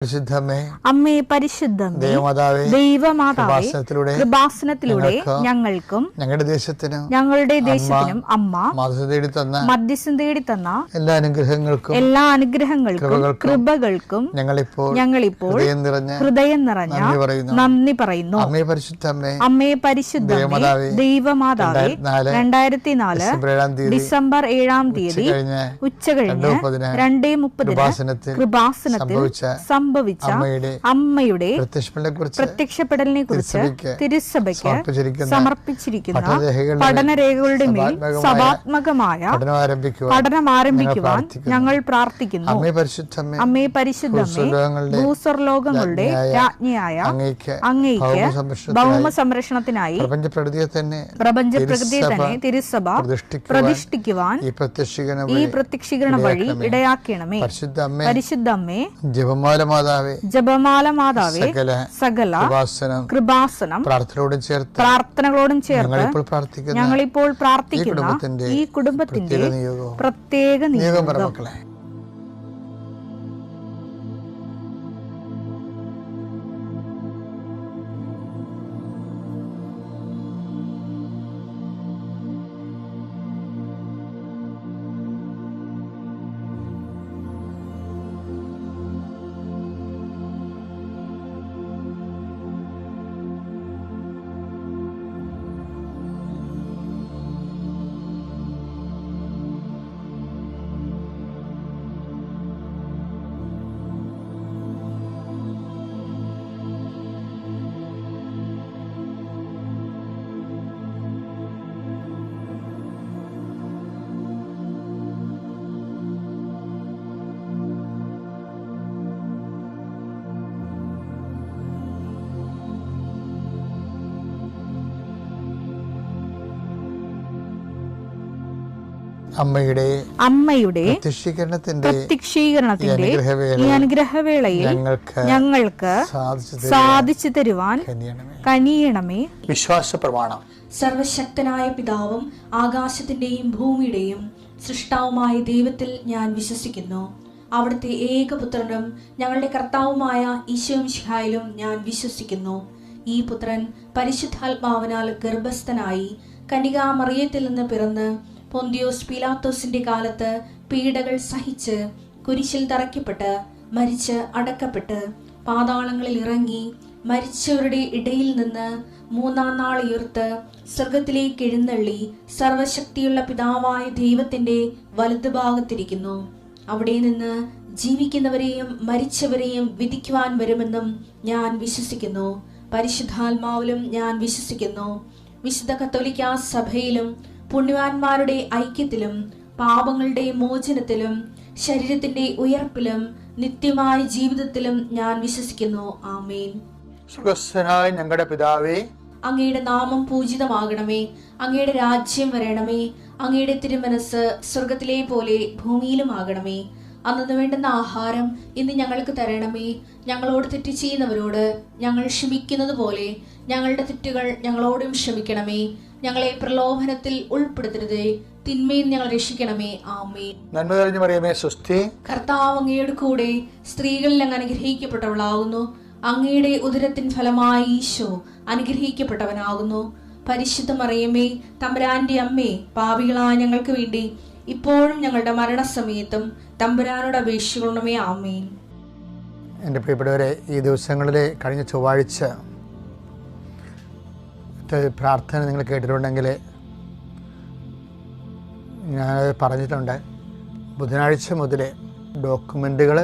അമ്മേ പരിശുദ്ധമേ, ദൈവമാതാവേ, കൃപാസനത്തിലൂടെ ഞങ്ങൾക്കും ഞങ്ങളുടെ ദേശത്തിനും അമ്മ മധ്യസ്ഥം തേടി തന്ന എല്ലാ അനുഗ്രഹങ്ങൾക്കും കൃപകൾക്കും ഞങ്ങളിപ്പോൾ ഹൃദയം നിറഞ്ഞ നന്ദി പറയുന്നു. അമ്മേ പരിശുദ്ധമേ, ദൈവമാതാവേ, 2004 ഡിസംബർ 7 ഉച്ചകഴിഞ്ഞ് 2:30 കൃപാസനത്തിൽ സംഭവിച്ച അമ്മയുടെ പ്രത്യക്ഷപ്പെടലിനെ കുറിച്ച് തിരുസഭയ്ക്ക് സമർപ്പിച്ചിരിക്കുന്ന പഠനരേഖകളുടെ മേൽ സഭാത്മകമായ പഠനം ആരംഭിക്കുവാൻ ഞങ്ങൾ പ്രാർത്ഥിക്കുന്നു. അമ്മേ പരിശുദ്ധമേ, ഭൂസ്വർലോകങ്ങളുടെ രാജ്ഞിയായ അങ്ങയ്ക്ക് ഭൗമ സംരക്ഷണത്തിനായി പ്രപഞ്ചപ്രകൃതിയെ തന്നെ തിരുസഭ പ്രതിഷ്ഠിക്കുവാൻ ഈ പ്രത്യക്ഷീകരണ വഴി ഇടയാക്കണമേ. പരിശുദ്ധമ്മേ, ജപമാല മാതാവേ, സകല കൃപാസനം പ്രാർത്ഥനകളോടും ചേർത്ത് ഞങ്ങളിപ്പോൾ പ്രാർത്ഥിക്കുന്ന ഈ കുടുംബത്തിന്റെ പ്രത്യേക നിയോഗം. അമ്മയുടെ പ്രത്യക്ഷീകരണത്തിന്റെ ഈ അനുഗ്രഹവേളയിൽ ഞങ്ങൾക്ക് സാധിച്ചു തരുവാൻ കനിയണമേ. വിശ്വാസ പ്രമാണം. സർവശക്തനായ പിതാവും ആകാശത്തിന്റെയും ഭൂമിയുടെയും സൃഷ്ടാവുമായ ദൈവത്തിൽ ഞാൻ വിശ്വസിക്കുന്നു. അവിടുത്തെ ഏകപുത്രനും ഞങ്ങളുടെ കർത്താവുമായ ഈശോമിശിഹായിലും ഞാൻ വിശ്വസിക്കുന്നു. ഈ പുത്രൻ പരിശുദ്ധാത്മാവിനാൽ ഗർഭസ്ഥനായി കന്യകാമറിയത്തിൽ നിന്ന് പിറന്ന് പൊന്തിയോസ് പീലാത്തോസിന്റെ കാലത്ത് പീഡകൾ സഹിച്ച് കുരിശിൽ തറയ്ക്കപ്പെട്ട് മരിച്ച് അടക്കപ്പെട്ട് പാതാളങ്ങളിൽ ഇറങ്ങി മരിച്ചവരുടെ ഇടയിൽ നിന്ന് 3-ാം നാൾ ഉയർത്ത് സ്വർഗത്തിലേക്ക് എഴുന്നള്ളി സർവശക്തിയുള്ള പിതാവായ ദൈവത്തിന്റെ വലതുഭാഗത്തിരിക്കുന്നു. അവിടെ നിന്ന് ജീവിക്കുന്നവരെയും മരിച്ചവരെയും വിധിക്കുവാൻ വരുമെന്നും ഞാൻ വിശ്വസിക്കുന്നു. പരിശുദ്ധാത്മാവിലും ഞാൻ വിശ്വസിക്കുന്നു. വിശുദ്ധ കത്തോലിക്കാ സഭയിലും പുണ്യവാന്മാരുടെ ഐക്യത്തിലും പാപങ്ങളുടെ മോചനത്തിലും ശരീരത്തിന്റെ ഉയർപ്പിലും നിത്യമായ ജീവിതത്തിലും ഞാൻ വിശ്വസിക്കുന്നു. ആമേൻ. സ്വർഗ്ഗസ്ഥനായ ഞങ്ങളുടെ പിതാവേ, അങ്ങയുടെ നാമം പൂജിതമാകണമേ. അങ്ങയുടെ രാജ്യം വരണമേ. അങ്ങയുടെ തിരുമനസ് സ്വർഗത്തിലെ പോലെ ഭൂമിയിലും ആകണമേ. അന്നു വേണ്ടുന്ന ആഹാരം ഇന്ന് ഞങ്ങൾക്ക് തരണമേ. ഞങ്ങളോട് തെറ്റ് ചെയ്യുന്നവരോട് ഞങ്ങൾ ക്ഷമിക്കുന്നത് പോലെ ഞങ്ങളുടെ തെറ്റുകൾ ഞങ്ങളോടും ക്ഷമിക്കണമേ. ഞങ്ങളെ പ്രലോഭനത്തിൽ ഉൾപ്പെടുത്തരുതേ, തിന്മയിൽ ഞങ്ങൾ രക്ഷിക്കണമേ. ആമേൻ. നന്മ നിറഞ്ഞ മറിയമേ, സ്വസ്തി. കർത്താവ് അങ്ങയുടെ കൂടെ സ്ത്രീകളിൽ അങ്ങ് അനുഗ്രഹിക്കപ്പെട്ടവളാകുന്നു. അങ്ങയുടെ ഉദരത്തിൻ ഫലമായി ഈശോ അനുഗ്രഹിക്കപ്പെട്ടവനാകുന്നു. പരിശുദ്ധ മറിയമേ, തമ്പുരാന്റെ അമ്മേ, പാപികളായ ഞങ്ങൾക്ക് വേണ്ടി ഇപ്പോഴും ഞങ്ങളുടെ മരണസമയത്തും തമ്പുരാനോട് അപേക്ഷിക്കണമേ. ആമേൻ. എൻ്റെ പ്രിയപ്പെട്ടവരെ, ഈ ദിവസങ്ങളിലെ കഴിഞ്ഞ ചൊവ്വാഴ്ച പ്രാർത്ഥന നിങ്ങൾ കേട്ടിട്ടുണ്ടെങ്കിൽ ഞാൻ പറഞ്ഞിട്ടുണ്ട്. ബുധനാഴ്ച മുതൽ ഡോക്യുമെൻറ്റുകൾ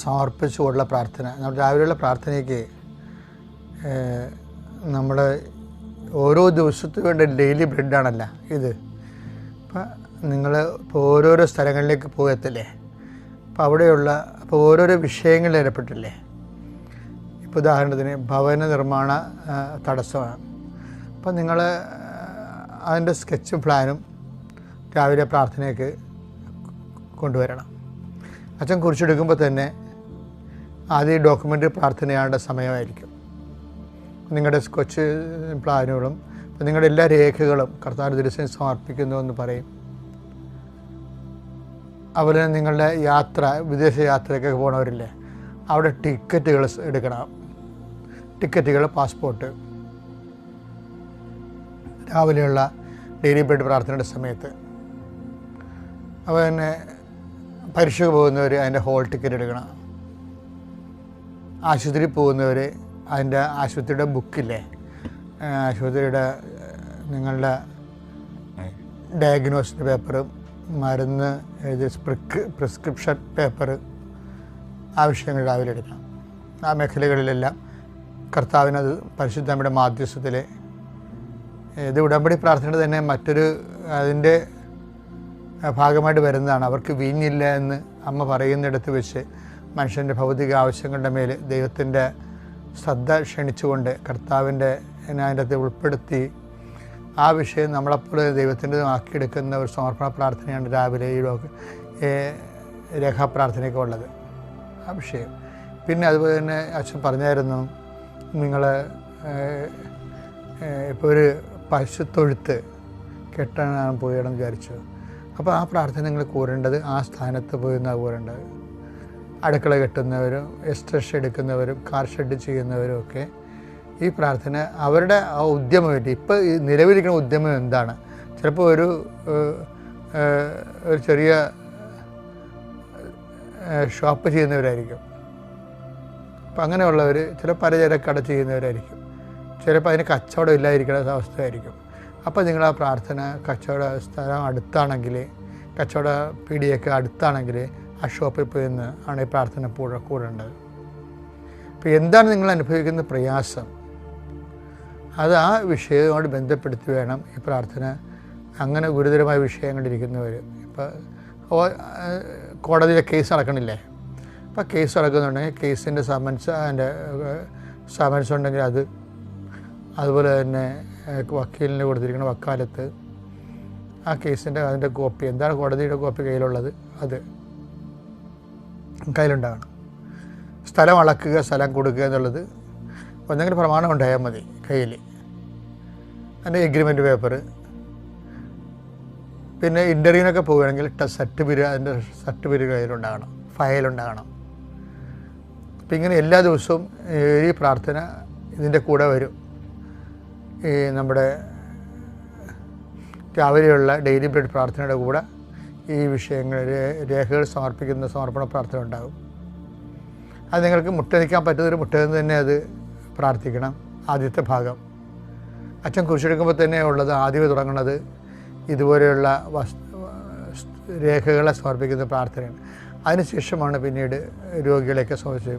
സമർപ്പിച്ചുകൊണ്ടുള്ള പ്രാർത്ഥന. നമ്മുടെ രാവിലെയുള്ള പ്രാർത്ഥനയ്ക്ക് നമ്മൾ ഓരോ ദിവസത്തിനും വേണ്ട ഡെയിലി ബ്രെഡാണല്ല ഇത്. അപ്പം നിങ്ങൾ ഇപ്പോൾ ഓരോരോ സ്ഥലങ്ങളിലേക്ക് പോകത്തില്ലേ, അപ്പോൾ ഓരോരോ വിഷയങ്ങളിൽ ഏർപ്പെട്ടില്ലേ. ഇപ്പോൾ ഉദാഹരണത്തിന് ഭവന നിർമ്മാണ തടസ്സമാണ്. അപ്പം നിങ്ങൾ അതിൻ്റെ സ്കെച്ചും പ്ലാനും രാവിലെ പ്രാർത്ഥനയ്ക്ക് കൊണ്ടുവരണം. അച്ഛൻ കുറിച്ചെടുക്കുമ്പോൾ തന്നെ ആദ്യം ഡോക്യുമെൻ്റ് പ്രാർത്ഥനയാണ്ട സമയമായിരിക്കും. നിങ്ങളുടെ സ്കെച്ച് പ്ലാനുകളും നിങ്ങളുടെ എല്ലാ രേഖകളും കർത്താവിൻ്റെ തിരുസന്നിധിയിൽ സമർപ്പിക്കുന്നു എന്ന് പറയും. അതുപോലെ നിങ്ങളുടെ യാത്ര, വിദേശ യാത്രയ്ക്കൊക്കെ പോകണവരില്ലേ, അവിടെ ടിക്കറ്റുകൾ എടുക്കണം. ടിക്കറ്റുകൾ, പാസ്പോർട്ട്, രാവിലെയുള്ള ഡെയിലി ബ്രെഡ് പ്രാർത്ഥനയുടെ സമയത്ത്. അപ്പോൾ തന്നെ പരീക്ഷയ്ക്ക് പോകുന്നവർ അതിൻ്റെ ഹോൾ ടിക്കറ്റ് എടുക്കണം. ആശുപത്രിയിൽ പോകുന്നവർ അതിൻ്റെ ആശുപത്രിയുടെ ബുക്കില്ലേ, ആശുപത്രിയുടെ നിങ്ങളുടെ ഡയഗ്നോസിൻ്റെ പേപ്പറും മരുന്ന് എഴുതി പ്രിസ്ക്രിപ്ഷൻ പേപ്പർ ആവശ്യങ്ങൾ രാവിലെ എടുക്കണം. ആ മേഖലകളിലെല്ലാം കർത്താവിനത് പരിശുദ്ധമ്മയുടെ മാധ്യസ്ഥത്തിൽ ഇത് ഉടമ്പടി പ്രാർത്ഥന തന്നെ മറ്റൊരു അതിൻ്റെ ഭാഗമായിട്ട് വരുന്നതാണ്. അവർക്ക് വീഞ്ഞില്ല എന്ന് അമ്മ പറയുന്നിടത്ത് വെച്ച് മനുഷ്യൻ്റെ ഭൗതിക ആവശ്യങ്ങളുടെ മേൽ ദൈവത്തിൻ്റെ ശ്രദ്ധ ക്ഷണിച്ചുകൊണ്ട് കർത്താവിൻ്റെ അതിൻ്റെ അകത്ത് ഉൾപ്പെടുത്തി ആ വിഷയം നമ്മളെപ്പോലെ ദൈവത്തിൻ്റെ ആക്കിയെടുക്കുന്ന ഒരു സമർപ്പണ പ്രാർത്ഥനയാണ് രാവിലെ ഈ രേഖാപ്രാർത്ഥനയൊക്കെ ഉള്ളത്, ആ വിഷയം. പിന്നെ അതുപോലെ തന്നെ അച്ഛൻ പറഞ്ഞായിരുന്നു, നിങ്ങൾ ഇപ്പോൾ ഒരു പശുത്തൊഴുത്ത് കെട്ടാൻ പോയണമെന്ന് വിചാരിച്ചു. അപ്പോൾ ആ പ്രാർത്ഥന നിങ്ങൾ കൂരേണ്ടത് ആ സ്ഥാനത്ത് പോയി നിന്നാണ് കൂരേണ്ടത്. അടുക്കള കെട്ടുന്നവരും എസ്റ്റേഷ എടുക്കുന്നവരും കാർ ഷെഡ് ചെയ്യുന്നവരും ഒക്കെ ഈ പ്രാർത്ഥന അവരുടെ ആ ഉദ്യമം പറ്റി ഇപ്പോൾ ഈ നിലവിലിരിക്കുന്ന ഉദ്യമം എന്താണ്? ചിലപ്പോൾ ഒരു ചെറിയ ഷോപ്പ് ചെയ്യുന്നവരായിരിക്കും. അപ്പം അങ്ങനെയുള്ളവർ ചില പലചരക്കട ചെയ്യുന്നവരായിരിക്കും. ചിലപ്പോൾ അതിന് കച്ചവടം ഇല്ലാതിരിക്കുന്ന അവസ്ഥയായിരിക്കും. അപ്പോൾ നിങ്ങൾ ആ പ്രാർത്ഥന കച്ചവട സ്ഥലം അടുത്താണെങ്കിൽ, കച്ചവട പീടിയൊക്കെ അടുത്താണെങ്കിൽ ആ ഷോപ്പിൽ പോയി നിന്ന് ആണ് ഈ പ്രാർത്ഥന കൂടേണ്ടത്. അപ്പോൾ എന്താണ് നിങ്ങൾ അനുഭവിക്കുന്ന പ്രയാസം, അത് ആ വിഷയവുമായിട്ട് ബന്ധപ്പെടുത്തി വേണം ഈ പ്രാർത്ഥന. അങ്ങനെ ഗുരുതരമായ വിഷയങ്ങളിരിക്കുന്നവർ, ഇപ്പോൾ കോടതിയിലെ കേസ് നടക്കണില്ലേ, അപ്പോൾ കേസ് നടക്കുന്നുണ്ടെങ്കിൽ കേസിൻ്റെ സമൻസ് ഉണ്ടെങ്കിൽ അത്, അതുപോലെ തന്നെ വക്കീലിന് കൊടുത്തിരിക്കുന്ന വക്കാലത്ത് ആ കേസിൻ്റെ അതിൻ്റെ കോപ്പി, എന്താണ് കോടതിയുടെ കോപ്പി കയ്യിലുള്ളത് അത് കയ്യിലുണ്ടാകണം. സ്ഥലം അളക്കുക, സ്ഥലം കൊടുക്കുക എന്നുള്ളത് ഒന്നെങ്കിലും പ്രമാണം ഉണ്ടായാൽ മതി കയ്യിൽ. അതിൻ്റെ എഗ്രിമെൻ്റ് പേപ്പർ, പിന്നെ ഇൻ്റർവ്യൂവിനൊക്കെ പോവുകയാണെങ്കിൽ അതിൻ്റെ സർട്ടിഫിക്കറ്റ് കയ്യിലുണ്ടാകണം, ഫയലുണ്ടാകണം. അപ്പം ഇങ്ങനെ എല്ലാ ദിവസവും ഈ പ്രാർത്ഥന ഇതിൻ്റെ കൂടെ വരും. ഈ നമ്മുടെ രാവിലെയുള്ള ഡെയിലി ബ്രെഡ് പ്രാർത്ഥനയുടെ കൂടെ ഈ വിഷയങ്ങൾ രേഖകൾ സമർപ്പിക്കുന്ന സമർപ്പണ പ്രാർത്ഥന ഉണ്ടാകും. അത് നിങ്ങൾക്ക് മുട്ടനിക്കാൻ പറ്റുന്നൊരു മുട്ടയെന്ന് തന്നെ അത് പ്രാർത്ഥിക്കണം. ആദ്യത്തെ ഭാഗം അച്ഛൻ കുറിച്ചെടുക്കുമ്പോൾ തന്നെ ഉള്ളത് ആദ്യമേ തുടങ്ങുന്നത് ഇതുപോലെയുള്ള രേഖകളെ സമർപ്പിക്കുന്ന പ്രാർത്ഥനയാണ്. അതിനുശേഷമാണ് പിന്നീട് രോഗികളെയൊക്കെ സംബന്ധിച്ച്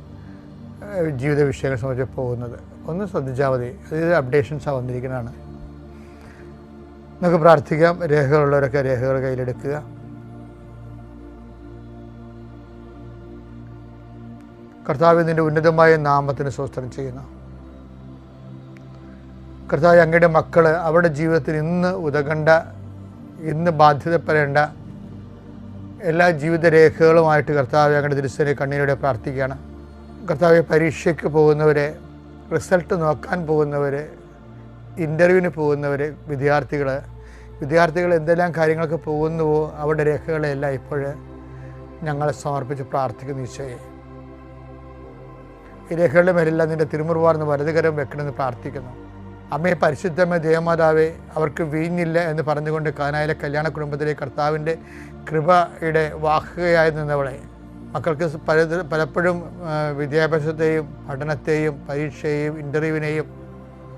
ജീവിത വിഷയങ്ങളെ സംബന്ധിച്ച് പോകുന്നത്. ഒന്ന് ശ്രദ്ധിച്ചാൽ മതി, അതായത് അപ്ഡേഷൻസാണ് വന്നിരിക്കുന്നതാണ്. നമുക്ക് പ്രാർത്ഥിക്കാം. രേഖകളുള്ളവരൊക്കെ രേഖകൾ കയ്യിലെടുക്കുക. കർത്താവ് നിൻ്റെ ഉന്നതമായ നാമത്തിന് സ്തോത്രം ചെയ്യുന്നു. കർത്താവ് അങ്ങയുടെ മക്കൾ അവരുടെ ജീവിതത്തിൽ ഇന്ന് ഉതകണ്ട, ഇന്ന് ബാധ്യതപ്പെടേണ്ട എല്ലാ ജീവിതരേഖകളുമായിട്ട് കർത്താവ് അങ്ങയുടെ തിരുസേന കണ്ണീരോടെ പ്രാർത്ഥിക്കുകയാണ്. കർത്താവ് പരീക്ഷയ്ക്ക് പോകുന്നവരെ, റിസൾട്ട് നോക്കാൻ പോകുന്നവർ, ഇൻ്റർവ്യൂവിന് പോകുന്നവർ, വിദ്യാർത്ഥികൾ എന്തെല്ലാം കാര്യങ്ങൾക്ക് പോകുന്നുവോ അവരുടെ രേഖകളെല്ലാം ഇപ്പോൾ ഞങ്ങളെ സമർപ്പിച്ച് പ്രാർത്ഥിക്കുന്നു. ഈശോയെ, ഈ രേഖകളുടെ മേലെല്ലാം നിൻ്റെ തിരുമുറുവാർന്ന് വലതുകരം വെക്കണമെന്ന് പ്രാർത്ഥിക്കുന്നു. അമ്മയെ പരിശുദ്ധമേ ദേവമാതാവേ, അവർക്ക് വീഞ്ഞില്ല എന്ന് പറഞ്ഞുകൊണ്ട് കാനായിലെ കല്യാണ കുടുംബത്തിലെ കർത്താവിൻ്റെ കൃപയുടെ വാഹകയായി നിന്നവളെ, മക്കൾക്ക് പലപ്പോഴും വിദ്യാഭ്യാസത്തെയും പഠനത്തെയും പരീക്ഷയെയും ഇൻ്റർവ്യൂവിനെയും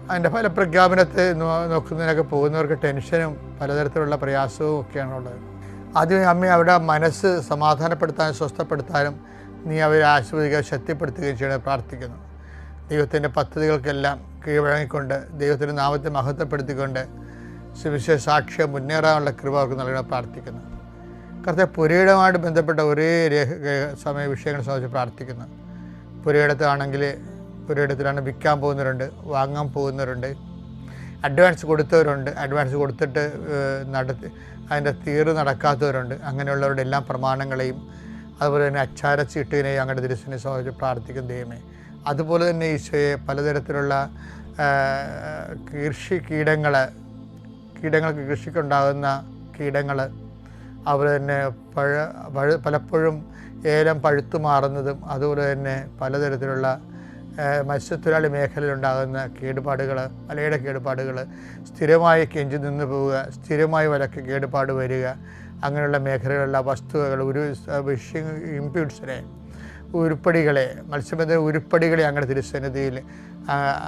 അതിൻ്റെ ഫലപ്രഖ്യാപനത്തെ നോക്കുന്നതിനൊക്കെ പോകുന്നവർക്ക് ടെൻഷനും പലതരത്തിലുള്ള പ്രയാസവും ഒക്കെയാണുള്ളത്. ആദ്യമേ അമ്മയെ അവരുടെ മനസ്സ് സമാധാനപ്പെടുത്താനും സ്വസ്ഥപ്പെടുത്താനും നീ അവരെ ആസ്വദിക്കുക, ശക്തിപ്പെടുത്തുകയും ചെയ്യണമെന്ന് പ്രാർത്ഥിക്കുന്നു. ദൈവത്തിൻ്റെ പദ്ധതികൾക്കെല്ലാം കീഴ്വഴങ്ങിക്കൊണ്ട് ദൈവത്തിൻ്റെ നാമത്തെ മഹത്വപ്പെടുത്തിക്കൊണ്ട് സുവിശേഷ സാക്ഷ്യം മുന്നേറാനുള്ള കൃപ അവർക്ക് നൽകണമെന്ന് പ്രാർത്ഥിക്കുന്നു. കർത്താവ് പുരയിടമായിട്ട് ബന്ധപ്പെട്ട ഒരേ സമയ വിഷയങ്ങളെ സംബന്ധിച്ച് പ്രാർത്ഥിക്കുന്നു. പുരയിടത്താണെങ്കിൽ പുരയിടത്തിലാണ് വിൽക്കാൻ പോകുന്നവരുണ്ട്, വാങ്ങാൻ പോകുന്നവരുണ്ട്, അഡ്വാൻസ് കൊടുത്തവരുണ്ട്, അഡ്വാൻസ് കൊടുത്തിട്ട് അതിൻ്റെ തീർവ് നടക്കാത്തവരുണ്ട്. അങ്ങനെയുള്ളവരുടെ എല്ലാ പ്രമാണങ്ങളെയും അതുപോലെ തന്നെ അച്ചാരച്ചീട്ടിനെയും അങ്ങയുടെ തിരുസിനെ സംബന്ധിച്ച് പ്രാർത്ഥിക്കും ദൈവമേ. അതുപോലെ തന്നെ ഈശോയെ പലതരത്തിലുള്ള കീടങ്ങൾക്ക് കൃഷിക്കുണ്ടാകുന്ന കീടങ്ങൾ, അതുപോലെ തന്നെ പലപ്പോഴും ഏലം പഴുത്തു മാറുന്നതും, അതുപോലെ തന്നെ പലതരത്തിലുള്ള മത്സ്യത്തൊഴിലാളി മേഖലയിലുണ്ടാകുന്ന കേടുപാടുകൾ, വലയുടെ കേടുപാടുകൾ, സ്ഥിരമായി കെഞ്ചി നിന്ന് പോവുക, സ്ഥിരമായി വലക്ക് കേടുപാട് വരിക, അങ്ങനെയുള്ള മേഖലകളിലുള്ള വസ്തുക്കൾ, ഇംപ്യൂട്ട്സിനെ, ഉരുപ്പടികളെ, മത്സ്യബന്ധന ഉരുപ്പടികളെ അങ്ങനെ തിരുസന്നിധിയിൽ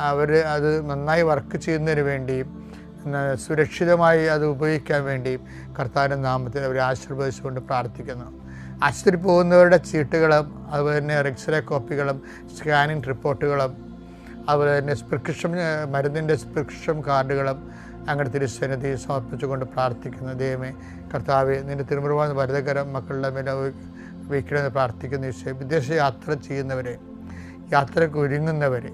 അവർ അത് നന്നായി വർക്ക് ചെയ്യുന്നതിന് വേണ്ടിയും സുരക്ഷിതമായി അത് ഉപയോഗിക്കാൻ വേണ്ടിയും കർത്താവിൻ്റെ നാമത്തിൽ അവരെ ആശീർവദിച്ചുകൊണ്ട് പ്രാർത്ഥിക്കുന്നു. ആശുപത്രി പോകുന്നവരുടെ ചീട്ടുകളും, അതുപോലെ തന്നെ എക്സ്റേ കോപ്പികളും, സ്കാനിങ് റിപ്പോർട്ടുകളും, അതുപോലെ തന്നെ മരുന്നിൻ്റെ പ്രിസ്ക്രിപ്ഷൻ കാർഡുകളും അങ്ങനെ തിരുസന്നിധി സമർപ്പിച്ചുകൊണ്ട് പ്രാർത്ഥിക്കുന്നു. ദൈവമേ കർത്താവെ, നിൻ്റെ തിരുമുറുവാൻ വലതുകരം മക്കളുടെ മേലെ വയ്ക്കണമെന്ന് പ്രാർത്ഥിക്കുന്ന ഈശോയെ, വിദേശ യാത്ര ചെയ്യുന്നവരെ, യാത്രയ്ക്ക് ഒരുങ്ങുന്നവരെ,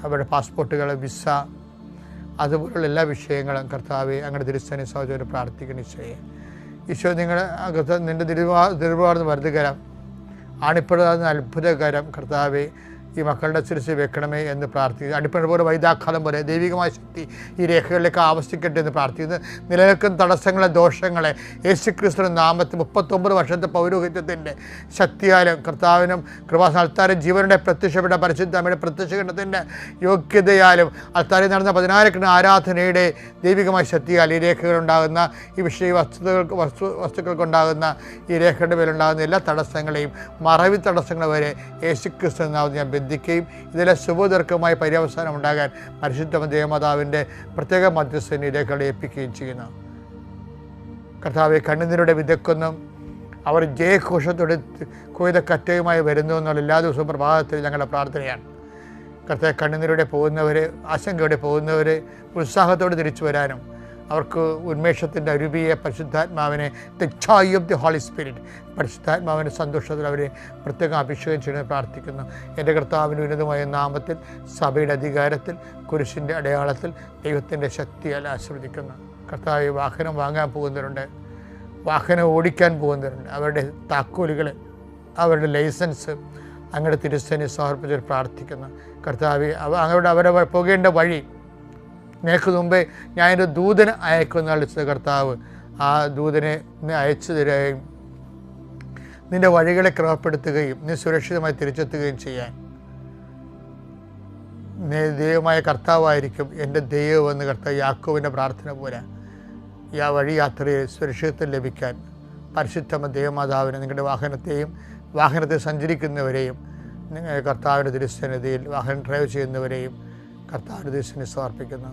അവരുടെ പാസ്പോർട്ടുകൾ, വിസ, അതുപോലുള്ള എല്ലാ വിഷയങ്ങളും കർത്താവെ അങ്ങനെ തിരുസന്നിധി സഹോദരൻ പ്രാർത്ഥിക്കുന്ന ഈശോയെ, ഈശോ നിങ്ങളുടെ അകത്ത് നിൻ്റെ തിരുവാർന്ന് വലതുകരം, ആണിപ്പെടുന്ന അത്ഭുതകരം കർത്താവെ ഈ മക്കളുടെ ശിരസ് വെക്കണമേ എന്ന് പ്രാർത്ഥിക്കുന്നു. അടിപ്പണ പോലെ വൈദാഘാതം പോലെ ദൈവികമായ ശക്തി ഈ രേഖകളിലേക്ക് ആവശ്യിക്കട്ടെ എന്ന് പ്രാർത്ഥിക്കുന്നു. നിലനിൽക്കുന്ന തടസ്സങ്ങളെ, ദോഷങ്ങളെ യേശുക്രിസ്തുവിന്റെ നാമത്തിൽ 39 വർഷത്തെ പൗരോഹിത്യത്തിൻ്റെ ശക്തിയാലും കർത്താവിനും കൃപാസനത്താരും ജീവനുടെ പ്രത്യക്ഷപ്പെട്ട പരിശുദ്ധ അമ്മയുടെ പ്രത്യക്ഷീകരണത്തിൻ്റെ യോഗ്യതയാലും അൽത്താരിൽ നടന്ന 16 ആരാധനയുടെ ദൈവികമായ ശക്തിയാൽ ഈ രേഖകളുണ്ടാകുന്ന ഈ വസ്തുക്കൾക്കുണ്ടാകുന്ന ഈ രേഖയുടെ മേലുണ്ടാകുന്ന എല്ലാ തടസ്സങ്ങളെയും, മറവി തടസ്സങ്ങൾ വരെ യേശുക്രിസ്തു നാമത്തിൽ ഞാൻ ബന്ധിക്കുകയും ഇതിലെ ശുഭദീർഘമായ പര്യവസാനം ഉണ്ടാകാൻ പരിശുദ്ധ ദേവമാതാവിൻ്റെ പ്രത്യേക മധ്യസ്ഥനെ രേഖകളെ ഏൽപ്പിക്കുകയും ചെയ്യുന്നു. കർത്താവെ, കണ്ണുനീരുടെ വിതക്കൊന്നും അവർ ജയഘോഷത്തോടെ കൊയ്ത കറ്റയുമായി വരുന്നു എന്നുള്ള എല്ലാ ദിവസവും പ്രഭാതത്തിൽ ഞങ്ങളുടെ പ്രാർത്ഥനയാണ്. കർത്താവെ, കണ്ണുനീരോടെ പോകുന്നവരെ, ആശങ്കയോടെ പോകുന്നവരെ ഉത്സാഹത്തോടെ തിരിച്ചു വരാനും അവർക്ക് ഉന്മേഷത്തിൻ്റെ അരുവിയെ പരിശുദ്ധാത്മാവിനെ, the joy of the Holy Spirit, പരിശുദ്ധാത്മാവിൻ്റെ സന്തോഷത്തിൽ അവരെ പ്രത്യേകം അഭിഷേകം ചെയ്യുന്നത് പ്രാർത്ഥിക്കുന്നു. എൻ്റെ കർത്താവിൻ്റെ ഉന്നതമായ നാമത്തിൽ, സഭയുടെ അധികാരത്തിൽ, കുരിശിൻ്റെ അടയാളത്തിൽ, ദൈവത്തിൻ്റെ ശക്തിയാൽ ആശീർവദിക്കുന്നു. കർത്താവ്, വാഹനം വാങ്ങാൻ പോകുന്നവരുണ്ട്, വാഹനം ഓടിക്കാൻ പോകുന്നവരുണ്ട്, അവരുടെ താക്കോലുകൾ, അവരുടെ ലൈസൻസ് അങ്ങയുടെ തിരുസേനയെ സമർപ്പിച്ച് പ്രാർത്ഥിക്കുന്നു. കർത്താവ്, അവരെ പോകേണ്ട വഴി നിനക്ക് മുമ്പേ ഞാനൊരു ദൂതനെ അയക്കുമെന്ന് വിളിച്ചത് കർത്താവ് ആ ദൂതനെ അയച്ചു തരികയും നിൻ്റെ വഴികളെ ക്രമപ്പെടുത്തുകയും നീ സുരക്ഷിതമായി തിരിച്ചെത്തുകയും ചെയ്യാൻ ദൈവമായ കർത്താവായിരിക്കും എൻ്റെ ദൈവമെന്ന് കർത്താവ് യാക്കോബിൻ്റെ പ്രാർത്ഥന പോലെ ഈ ആ വഴി യാത്രയിൽ സുരക്ഷിതത്വം ലഭിക്കാൻ പരിശുദ്ധ ദൈവമാതാവിനെ നിങ്ങളുടെ വാഹനത്തിൽ സഞ്ചരിക്കുന്നവരെയും കർത്താവിൻ്റെ തിരുസന്നിധിയിൽ വാഹനം ഡ്രൈവ് ചെയ്യുന്നവരെയും കർത്താവിൻ്റെ തിരുസന്നിധിയിൽ സമർപ്പിക്കുന്നു.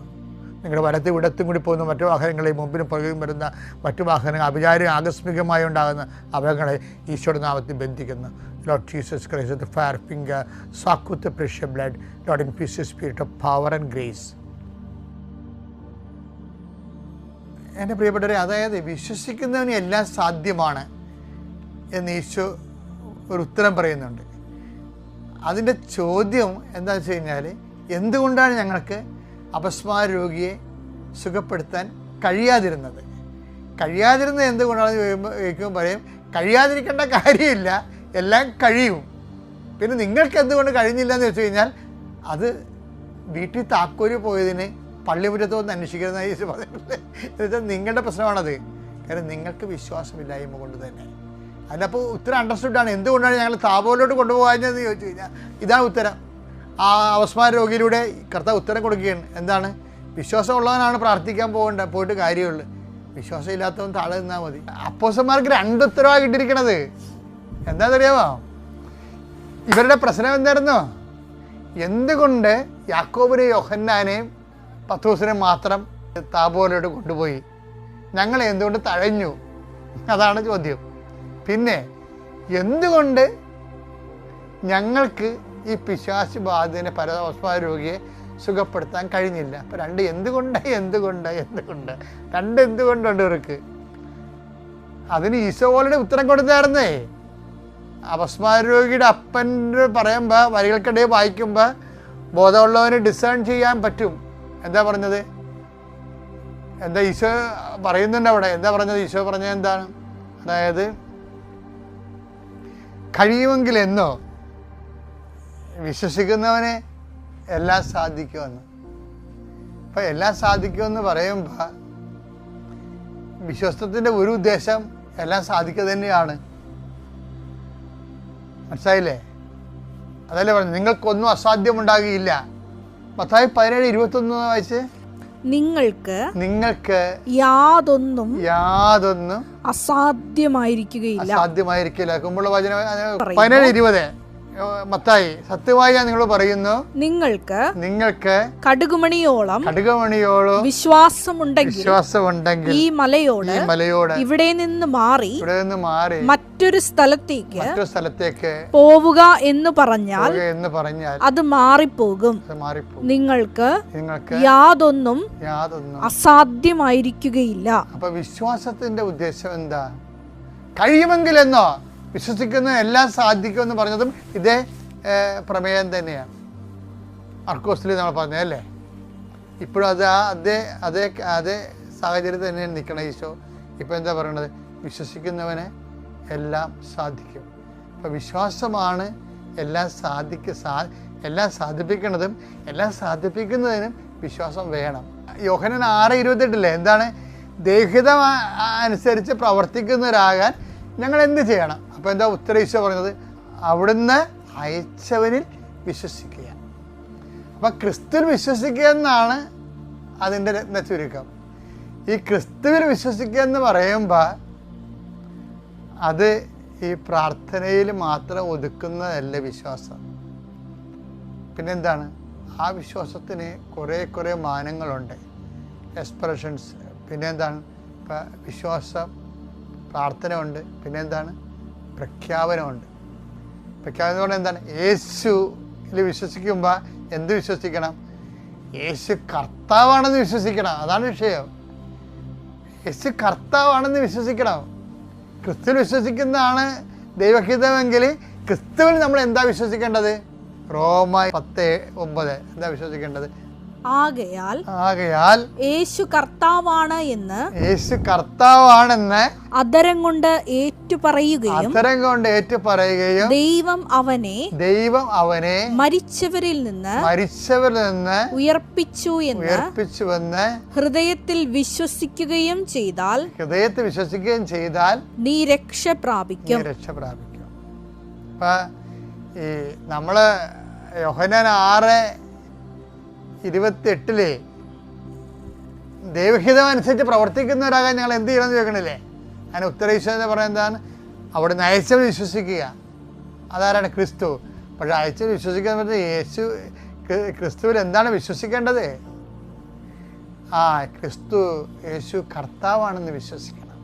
നിങ്ങളുടെ വലത്തും ഇടത്തും കൂടി പോകുന്ന മറ്റു വാഹനങ്ങളെയും മുമ്പിലും പുറകിലും വരുന്ന മറ്റു വാഹനങ്ങൾ ആകസ്മികമായി ഉണ്ടാകുന്ന അപകടങ്ങളെ ഈശോയുടെ നാമത്തിൽ ബന്ധിക്കുന്നു. Lord Jesus Christ, the fire finger, soak with the precious blood, Lord, infuse the spirit of power and grace. എൻ്റെ പ്രിയപ്പെട്ടവരെ, അതായത് വിശ്വസിക്കുന്നവന് എല്ലാം സാധ്യമാണ് എന്ന് ഈശോ ഒരു ഉത്തരം പറയുന്നുണ്ട്. അതിൻ്റെ ചോദ്യം എന്താണെന്ന് വെച്ച് കഴിഞ്ഞാൽ, എന്തുകൊണ്ടാണ് ഞങ്ങൾക്ക് അപസ്മാര രോഗിയെ സുഖപ്പെടുത്താൻ കഴിയാതിരുന്നത് എന്തുകൊണ്ടാണെന്ന് ചോദിക്കുമ്പോൾ പറയും, കഴിയാതിരിക്കേണ്ട കാര്യമില്ല, എല്ലാം കഴിയും. പിന്നെ നിങ്ങൾക്ക് എന്തുകൊണ്ട് കഴിഞ്ഞില്ല എന്ന് വെച്ച് കഴിഞ്ഞാൽ, അത് വീട്ടിൽ താക്കോല് പോയതിന് പള്ളിമുറ്റത്ത് വന്ന് അന്വേഷിക്കുന്ന യേശു പറഞ്ഞിട്ടില്ലേ. എന്നുവെച്ചാൽ നിങ്ങളുടെ പ്രശ്നമാണത്. കാരണം നിങ്ങൾക്ക് വിശ്വാസമില്ലായ്മ കൊണ്ട് തന്നെ. അതിനപ്പോൾ ഉത്തരം അണ്ടർസ്റ്റുഡാണ്. എന്തുകൊണ്ടാണ് ഞങ്ങൾ താപോലോട്ട് കൊണ്ടുപോകാഞ്ഞതെന്ന് ചോദിച്ചു കഴിഞ്ഞാൽ ഇതാണ് ഉത്തരം. ആ അപസ്മാര രോഗിയിലൂടെ കർത്താവ് ഉത്തരം കൊടുക്കുകയാണ്. എന്താണ്? വിശ്വാസമുള്ളവനാണ് പ്രാർത്ഥിക്കാൻ പോയിട്ട് കാര്യമുള്ളൂ. വിശ്വാസം ഇല്ലാത്തവൻ താഴെ നിന്നാൽ മതി. അപ്പോസ്തലന്മാർക്ക് 2 ഉത്തരവാണ് കിട്ടിയിരിക്കണത്. എന്താണെന്നറിയാമോ? ഇവരുടെ പ്രശ്നം എന്തായിരുന്നോ? എന്തുകൊണ്ട് യാക്കോബിനെയും യോഹന്നാനെയും പത്രോസിനെ മാത്രം താപോലോട്ട് കൊണ്ടുപോയി? ഞങ്ങളെ എന്തുകൊണ്ട് തഴഞ്ഞു? അതാണ് ചോദ്യം. പിന്നെ എന്തുകൊണ്ട് ഞങ്ങൾക്ക് ഈ പിശാച് ബാധിതനെ പരമസ്മാര രോഗിയെ സുഖപ്പെടുത്താൻ കഴിഞ്ഞില്ല? അപ്പം 2 എന്തുകൊണ്ടുണ്ട് ഇവർക്ക്. അതിന് ഈശോ പോലും ഉത്തരം കൊടുത്തായിരുന്നേ. അപസ്മാര രോഗിയുടെ അപ്പൻ്റെ പറയുമ്പോൾ വരികൾക്കിടയിൽ വായിക്കുമ്പോൾ ബോധമുള്ളവന് ഡിസേൺ ചെയ്യാൻ പറ്റും. എന്താ പറഞ്ഞത്? എന്താ ഈശോ പറയുന്നുണ്ട് അവിടെ? എന്താ പറഞ്ഞത്? ഈശോ പറഞ്ഞത് എന്താണ്? അതായത് കഴിയുമെങ്കിൽ എന്നോ വിശ്വസിക്കുന്നവനെ എല്ലാം സാധിക്കുമെന്ന്. അപ്പം എല്ലാം സാധിക്കുമെന്ന് പറയുമ്പോൾ വിശ്വാസത്തിൻ്റെ ഒരു ഉദ്ദേശം എല്ലാം സാധിക്കുക തന്നെയാണ്. മനസ്സിലായില്ലേ? അതല്ലേ പറഞ്ഞു, നിങ്ങൾക്കൊന്നും അസാധ്യമുണ്ടാകുകയില്ല. മത്തായി 17:21 വായിച്ച്. നിങ്ങൾക്ക് യാതൊന്നും അസാധ്യമായിരിക്കില്ല. കുമ്പുള്ള വചനം 17:20 മത്തായി. സത്യമായി ഞാൻ നിങ്ങൾ പറയുന്നു, നിങ്ങൾക്ക് കടുകുമണിയോളം വിശ്വാസമുണ്ടെങ്കിൽ ഈ മലയോട് ഇവിടെ നിന്ന് മാറി മറ്റൊരു സ്ഥലത്തേക്ക് പോവുക എന്ന് പറഞ്ഞാൽ അത് മാറിപ്പോകും. നിങ്ങൾക്ക് യാതൊന്നും അസാധ്യമായിരിക്കുകയില്ല. അപ്പൊ വിശ്വാസത്തിന്റെ ഉദ്ദേശം എന്താ? കഴിയുമെങ്കിൽ എന്നോ വിശ്വസിക്കുന്ന എല്ലാം സാധിക്കുമെന്ന് പറഞ്ഞതും ഇതേ പ്രമേയം തന്നെയാണ്. മർക്കോസിൽ നമ്മൾ പറഞ്ഞതല്ലേ. ഇപ്പോഴും അത് അതേ സാഹചര്യത്തിൽ തന്നെയാണ് നിൽക്കണം ഈശോ. ഇപ്പം എന്താ പറയണത്? വിശ്വസിക്കുന്നവന് എല്ലാം സാധിക്കും. അപ്പം വിശ്വാസമാണ് എല്ലാം സാധിപ്പിക്കുന്നതും എല്ലാം സാധിപ്പിക്കുന്നതിനും വിശ്വാസം വേണം. യോഹന്നാൻ 6:28 എന്താണ്? ദേഹിതം അനുസരിച്ച് പ്രവർത്തിക്കുന്നവരാകാൻ ഞങ്ങൾ എന്ത് ചെയ്യണം? അപ്പോൾ എന്താ ഉത്തരം ഈശോ പറഞ്ഞത്? അവിടുന്ന് അയച്ചവനിൽ വിശ്വസിക്കുക. അപ്പം ക്രിസ്തുവിൽ വിശ്വസിക്കുക എന്നാണ് അതിൻ്റെ രത്ന ചുരുക്കം. ഈ ക്രിസ്തുവിൽ വിശ്വസിക്കുക എന്ന് പറയുമ്പോൾ അത് ഈ പ്രാർത്ഥനയിൽ മാത്രം ഒതുക്കുന്നതല്ല വിശ്വാസം. പിന്നെന്താണ്? ആ വിശ്വാസത്തിന് കുറേ മാനങ്ങളുണ്ട്, എക്സ്പ്രഷൻസ്. പിന്നെന്താണ്? വിശ്വാസം, പ്രാർത്ഥന ഉണ്ട്. പിന്നെന്താണ്? പ്രഖ്യാപനമുണ്ട്. പ്രഖ്യാപനം എന്ന് പറഞ്ഞാൽ എന്താണ്? യേശുവിൽ വിശ്വസിക്കുമ്പോൾ എന്ത് വിശ്വസിക്കണം? യേശു കർത്താവാണെന്ന് വിശ്വസിക്കണം. അതാണ് വിഷയം. യേശു കർത്താവാണെന്ന് വിശ്വസിക്കണം. ക്രിസ്തുവിൽ വിശ്വസിക്കുന്നതാണ് ദൈവഹിതമെങ്കിൽ ക്രിസ്തുവിൽ നമ്മൾ എന്താ വിശ്വസിക്കേണ്ടത്? റോമ 10:9 എന്താ വിശ്വസിക്കേണ്ടത്? ആകയാൽ യേശു കർത്താവാണ് എന്ന് അധരം കൊണ്ട് ഏറ്റുപറയുകയും ദൈവം അവനെ മരിച്ചവരിൽ നിന്ന് ഉയർപ്പിച്ചുവെന്ന് ഹൃദയത്തിൽ വിശ്വസിക്കുകയും ചെയ്താൽ നീ രക്ഷ പ്രാപിക്കും. ഈ നമ്മള് യോഹന്നാൻ 6:28 ദൈവഹിതം അനുസരിച്ച് പ്രവർത്തിക്കുന്നവരാകാൻ ഞങ്ങൾ എന്ത് ചെയ്യണമെന്ന് ചോദിക്കണില്ലേ? അതിന് ഉത്തരേശ്വരൻ എന്ന് പറയുന്നത് എന്താണ്? അവിടെ നിന്ന് അയച്ചവർ വിശ്വസിക്കുക. അതാരാണ്? ക്രിസ്തു. പക്ഷെ അയച്ചവർ വിശ്വസിക്കുക എന്ന് പറഞ്ഞാൽ ക്രിസ്തുവിൽ എന്താണ് വിശ്വസിക്കേണ്ടത്? യേശു കർത്താവാണെന്ന് വിശ്വസിക്കണം.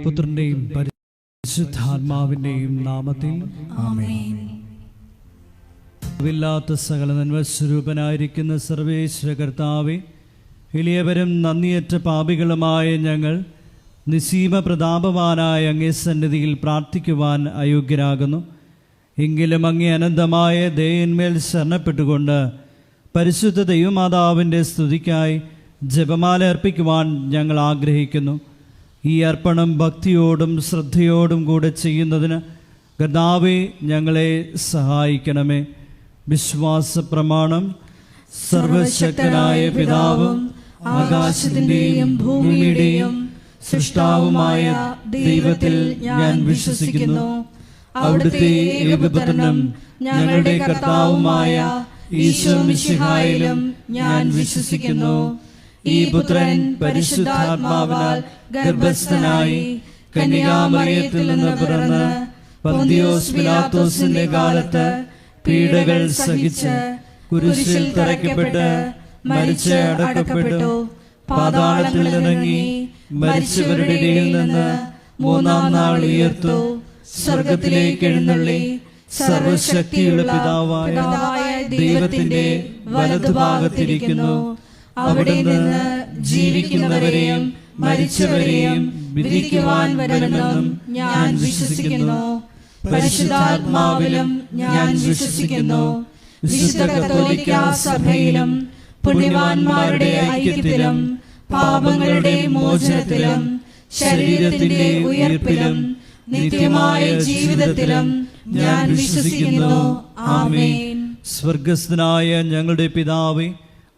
പുത്രന്റെയും പരിശുദ്ധാത്മാവിന്റെയും നാമത്തിൽ ആമേൻ. ില്ലാത്ത സകല നന്മസ്വരൂപനായിരിക്കുന്ന സർവേശ്വര കർത്താവേ, എളിയവരും നന്ദിയറ്റ പാപികളുമായ ഞങ്ങൾ നിസീമ പ്രതാപവാനായ അങ്ങേ സന്നിധിയിൽ പ്രാർത്ഥിക്കുവാൻ അയോഗ്യരാകുന്നു. എങ്കിലും അങ്ങേ അനന്തമായ ദയന്മേൽ ശരണപ്പെട്ടുകൊണ്ട് പരിശുദ്ധ ദൈവമാതാവിൻ്റെ സ്തുതിക്കായി ജപമാല അർപ്പിക്കുവാൻ ഞങ്ങൾ ആഗ്രഹിക്കുന്നു. ഈ അർപ്പണം ഭക്തിയോടും ശ്രദ്ധയോടും കൂടെ ചെയ്യുന്നതിന് കർത്താവേ ഞങ്ങളെ സഹായിക്കണമേ. വിശ്വാസ പ്രമാണം. സർവശക്തനായ പിതാവും ആകാശത്തിന്റെയും ഭൂമിയുടെയും സൃഷ്ടാവുമായ ദൈവത്തിൽ ഞാൻ വിശ്വസിക്കുന്നു. അവിടുത്തെ ഏകപുത്രനും ഞങ്ങളുടെ കർത്താവുമായ ഈശോ മിശിഹായിലും ഞാൻ വിശ്വസിക്കുന്നു. ഈ പുത്രൻ പരിശുദ്ധാത്മാവിനാൽ ഗർഭസ്ഥനായി കന്യകാമറിയത്തിൽ നിന്ന് പിറന്ന് പൊന്തിയോസ് പിലാത്തോസിന്റെ കാലത്ത് പീഡകൾ സഹിച്ച് കുരിശിൽ തറയ്ക്കപ്പെട്ട് മരിച്ച് അടക്കപ്പെട്ടു, പാതാളത്തിൽ ഇറങ്ങി മരിച്ചവരുടെ ഇടയിൽ നിന്ന് മൂന്നാം നാൾ ഉയർത്തു, സ്വർഗത്തിലേക്ക് എഴുന്നള്ളി സർവശക്തിയുള്ള പിതാവായ ദൈവത്തിന്റെ വലതുഭാഗത്തിരിക്കുന്നു. അവിടെ നിന്ന് ജീവിക്കുന്നവരെയും മരിച്ചവരെയും വിധിക്കുവാൻ വരുമെന്നും ഞാൻ വിശ്വസിക്കുന്നു. പരിശുദ്ധാത്മാവിലും ഞാൻ വിശ്വസിക്കുന്നു. വിശുദ്ധ കത്തോലിക്ക സഭയിലും പുണ്യവാന്മാരുടെ ഐക്യത്തിലും പാപങ്ങളുടെ മോചനത്തിലും ശരീരത്തിന്റെ ഉയർപ്പിലും നിത്യമായ ജീവിതത്തിലും ഞാൻ വിശ്വസിക്കുന്നു. ആമേൻ. സ്വർഗസ്ഥനായ ഞങ്ങളുടെ പിതാവേ,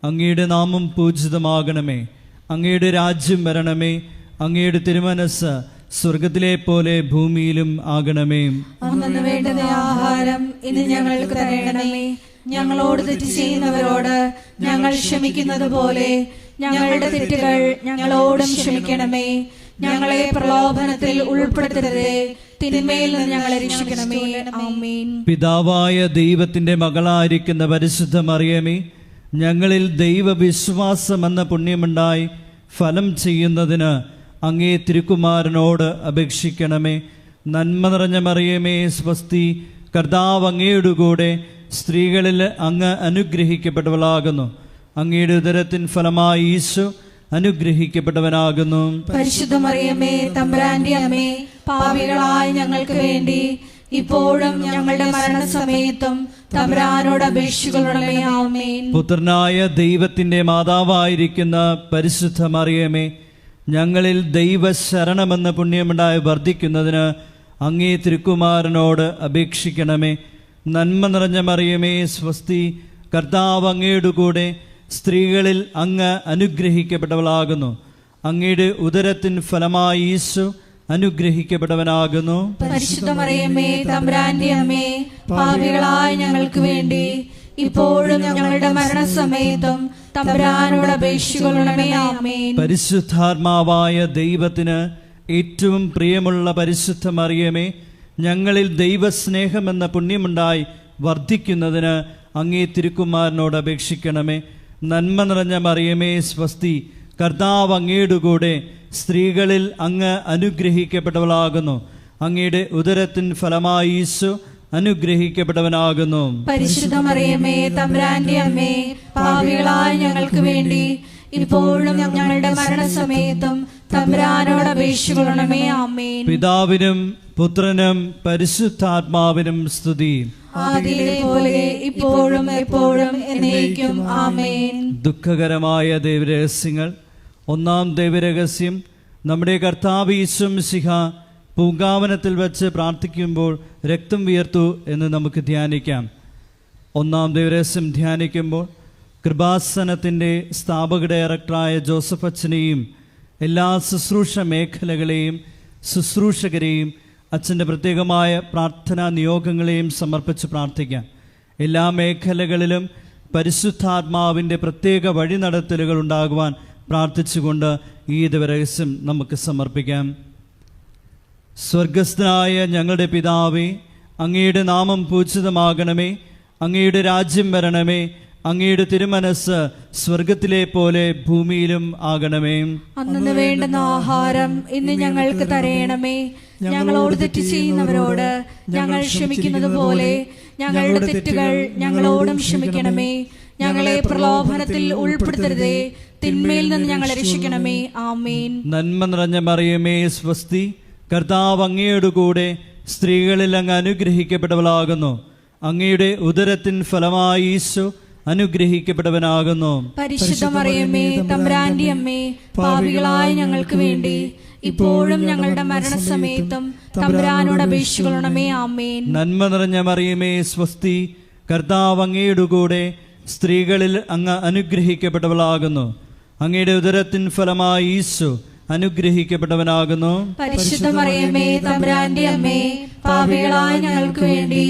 അങ്ങയുടെ നാമം പൂജിതമാകണമേ. അങ്ങയുടെ രാജ്യം വരണമേ. അങ്ങയുടെ തിരുമനസ് സ്വർഗത്തിലെ പോലെ ഭൂമിയിലും ആകണമേ. അന്നു വേണ്ടുന്ന ആഹാരം ഇന്ന് ഞങ്ങൾക്ക് തരണമേ. ഞങ്ങളോട് തെറ്റ് ചെയ്യുന്നവരോട് ഞങ്ങൾ ക്ഷമിക്കുന്നത് പോലെ ഞങ്ങളുടെ തെറ്റുകൾ ഞങ്ങളോടും ക്ഷമിക്കണമേ. ഞങ്ങളെ പ്രലോഭനത്തിൽ ഉൾപ്പെടുത്തരുതേ, തിന്മയിൽ നിന്ന് ഞങ്ങളെ രക്ഷിക്കണമേ. ആമേൻ. പിതാവായ ദൈവത്തിന്റെ മകളായിരിക്കുന്ന പരിശുദ്ധ മറിയമേ, ഞങ്ങളിൽ ദൈവവിശ്വാസം എന്ന പുണ്യമുണ്ടായി ഫലം ചെയ്യുന്നതിന് അങ്ങേ തിരുക്കുമാരനോട് അപേക്ഷിക്കണമേ. നന്മ നിറഞ്ഞ മറിയമേ, സ്വസ്തി, കർത്താവ് അങ്ങയുടെ കൂടെ സ്ത്രീകളിൽ അങ്ങ് അനുഗ്രഹിക്കപ്പെട്ടവളാകുന്നു. അങ്ങയുടെ ഉദരത്തിൻ ഫലമായി ഈശോ അനുഗ്രഹിക്കപ്പെട്ടവനാകുന്നു. പരിശുദ്ധ മറിയമേ, തമ്പുരാന്റെ അമ്മേ, പാപികളായ ഞങ്ങൾക്ക് വേണ്ടി ഇപ്പോഴും ഞങ്ങളുടെ മരണസമയത്തും തമ്പുരാനോട് അപേക്ഷിക്കണമേ. ആമേൻ. പുത്രനായ ദൈവത്തിന്റെ മാതാവായിരിക്കുന്ന പരിശുദ്ധ മറിയമേ, ഞങ്ങളിൽ ദൈവശരണമെന്ന പുണ്യമുണ്ടായി വർദ്ധിക്കുന്നതിന് അങ്ങേ തിരുക്കുമാരനോട് അപേക്ഷിക്കണമേ. നന്മ നിറഞ്ഞ മറിയമേ, സ്വസ്തി, കർത്താവ് അങ്ങയുടെ കൂടെ സ്ത്രീകളിൽ അങ്ങ് അനുഗ്രഹിക്കപ്പെട്ടവളാകുന്നു. അങ്ങയുടെ ഉദരത്തിൻ ഫലമായി ഈശോ അനുഗ്രഹിക്കപ്പെട്ടവനാകുന്നു. പരിശുദ്ധ മറിയമേ, തമ്പുരാന്റെ അമ്മേ, പാപികളായ ഞങ്ങൾക്ക് വേണ്ടി ഇപ്പോഴും ഞങ്ങളുടെ മരണസമയത്തും തമ്പുരാനോട് അപേക്ഷിക്കണമേ. ആമേൻ. പരിശുദ്ധാത്മാവായ ദൈവത്തിന് ഏറ്റവും പ്രിയമുള്ള പരിശുദ്ധ മറിയമേ, ഞങ്ങളിൽ ദൈവസ്നേഹമെന്ന പുണ്യമുണ്ടായി വർദ്ധിക്കുന്നതിന് അങ്ങേ തിരുക്കുമാരനോട് അപേക്ഷിക്കണമേ. നന്മ നിറഞ്ഞ മറിയമേ, സ്വസ്തി, കർത്താവ് അങ്ങയുടെ കൂടെ സ്ത്രീകളിൽ അങ്ങ് അനുഗ്രഹിക്കപ്പെട്ടവളാകുന്നു. അങ്ങയുടെ ഉദരത്തിൻ ഫലമായി ഈശോ അനുഗ്രഹിക്കപ്പെട്ടവനാകുന്നു. പരിശുദ്ധ മറിയമേ, തമ്പുരാന്റെ അമ്മേ, പാപികളായ ഞങ്ങൾക്ക് വേണ്ടി ഇപ്പോഴും ഞങ്ങളുടെ മരണസമയത്തും തമ്പുരാനോട് അപേക്ഷിക്കണമേ. ആമേൻ. പിതാവിനും പുത്രനും പരിശുദ്ധാത്മാവിനും സ്തുതി. ആദിയിലെ പോലെ ഇപ്പോഴും എപ്പോഴും എന്നേക്കും. ആമേൻ. ദുഃഖകരമായ ദൈവരഹസ്യങ്ങൾ. ഒന്നാം ദൈവരഹസ്യം, നമ്മുടെ കർത്താവ് ഈശോ മിശിഹ പൂങ്കാവനത്തിൽ വച്ച് പ്രാർത്ഥിക്കുമ്പോൾ രക്തം വിയർത്തു എന്ന് നമുക്ക് ധ്യാനിക്കാം. ഒന്നാം ദൈവരഹസ്യം ധ്യാനിക്കുമ്പോൾ കൃപാസനത്തിൻ്റെ സ്ഥാപക ഡയറക്ടറായ ജോസഫ് അച്ഛനെയും എല്ലാ ശുശ്രൂഷ മേഖലകളെയും ശുശ്രൂഷകരെയും അച്ഛൻ്റെ പ്രത്യേകമായ പ്രാർത്ഥനാ നിയോഗങ്ങളെയും സമർപ്പിച്ച് പ്രാർത്ഥിക്കാം. എല്ലാ മേഖലകളിലും പരിശുദ്ധാത്മാവിൻ്റെ പ്രത്യേക വഴിനടത്തലുകൾ ഉണ്ടാകുവാൻ പ്രാർത്ഥിച്ചുകൊണ്ട് ഈ ദിവരഹസ്യം നമുക്ക് സമർപ്പിക്കാം. സ്വർഗസ്ഥനായ ഞങ്ങളുടെ പിതാവേ, അങ്ങയുടെ നാമം പൂജിതമാകണമേ. അങ്ങയുടെ രാജ്യം വരണമേ. അങ്ങയുടെ തിരുമനസ് സ്വർഗത്തിലെ പോലെ ഭൂമിയിലും ആകണമേ. അന്നു വേണ്ടുന്ന ആഹാരം ഇന്ന് ഞങ്ങൾക്ക് തരയണമേ. ഞങ്ങളോട് തെറ്റ് ചെയ്യുന്നവരോട് ഞങ്ങൾ ക്ഷമിക്കുന്നത് പോലെ ഞങ്ങളുടെ തെറ്റുകൾ ഞങ്ങളോടും ക്ഷമിക്കണമേ. ഞങ്ങളെ പ്രലോഭനത്തിൽ ഉൾപ്പെടുത്തരുതേ, തിന്മയിൽ നിന്ന് ഞങ്ങളെ രക്ഷിക്കണമേ. ആമേൻ. നന്മ നിറഞ്ഞ മറിയമേ, സ്വസ്തി, കർത്താവ് അങ്ങയുടെ കൂടെ സ്ത്രീകളിൽ അങ്ങ് അനുഗ്രഹിക്കപ്പെട്ടവളാകുന്നു. അങ്ങയുടെ ഉദരത്തിൻ ഫലമായി ഈശോ അനുഗ്രഹിക്കപ്പെട്ടവനാകുന്നു. പരിശുദ്ധ മറിയമേ, തമ്പുരാന്റെ അമ്മേ, പാപികളായ ഞങ്ങൾക്ക് വേണ്ടി ഇപ്പോഴും ഞങ്ങളുടെ മരണസമയത്തും തമ്പുരാനോട് അപേക്ഷിക്കണമേ. ആമേൻ. നന്മ നിറഞ്ഞ മറിയമേ, സ്വസ്തി, കർത്താവ് അങ്ങയുടെ കൂടെ സ്ത്രീകളിൽ അങ്ങ് അനുഗ്രഹിക്കപ്പെട്ടവളാകുന്നു. അങ്ങയുടെ ഉദരത്തിൻ ഫലമായി ഈശോ അനുഗ്രഹിക്കപ്പെട്ടവനാകുന്നു. പരിശുദ്ധ മറിയമേ, തമ്പുരാന്റെ അമ്മേ, പാപികളായ ഞങ്ങൾക്ക് വേണ്ടി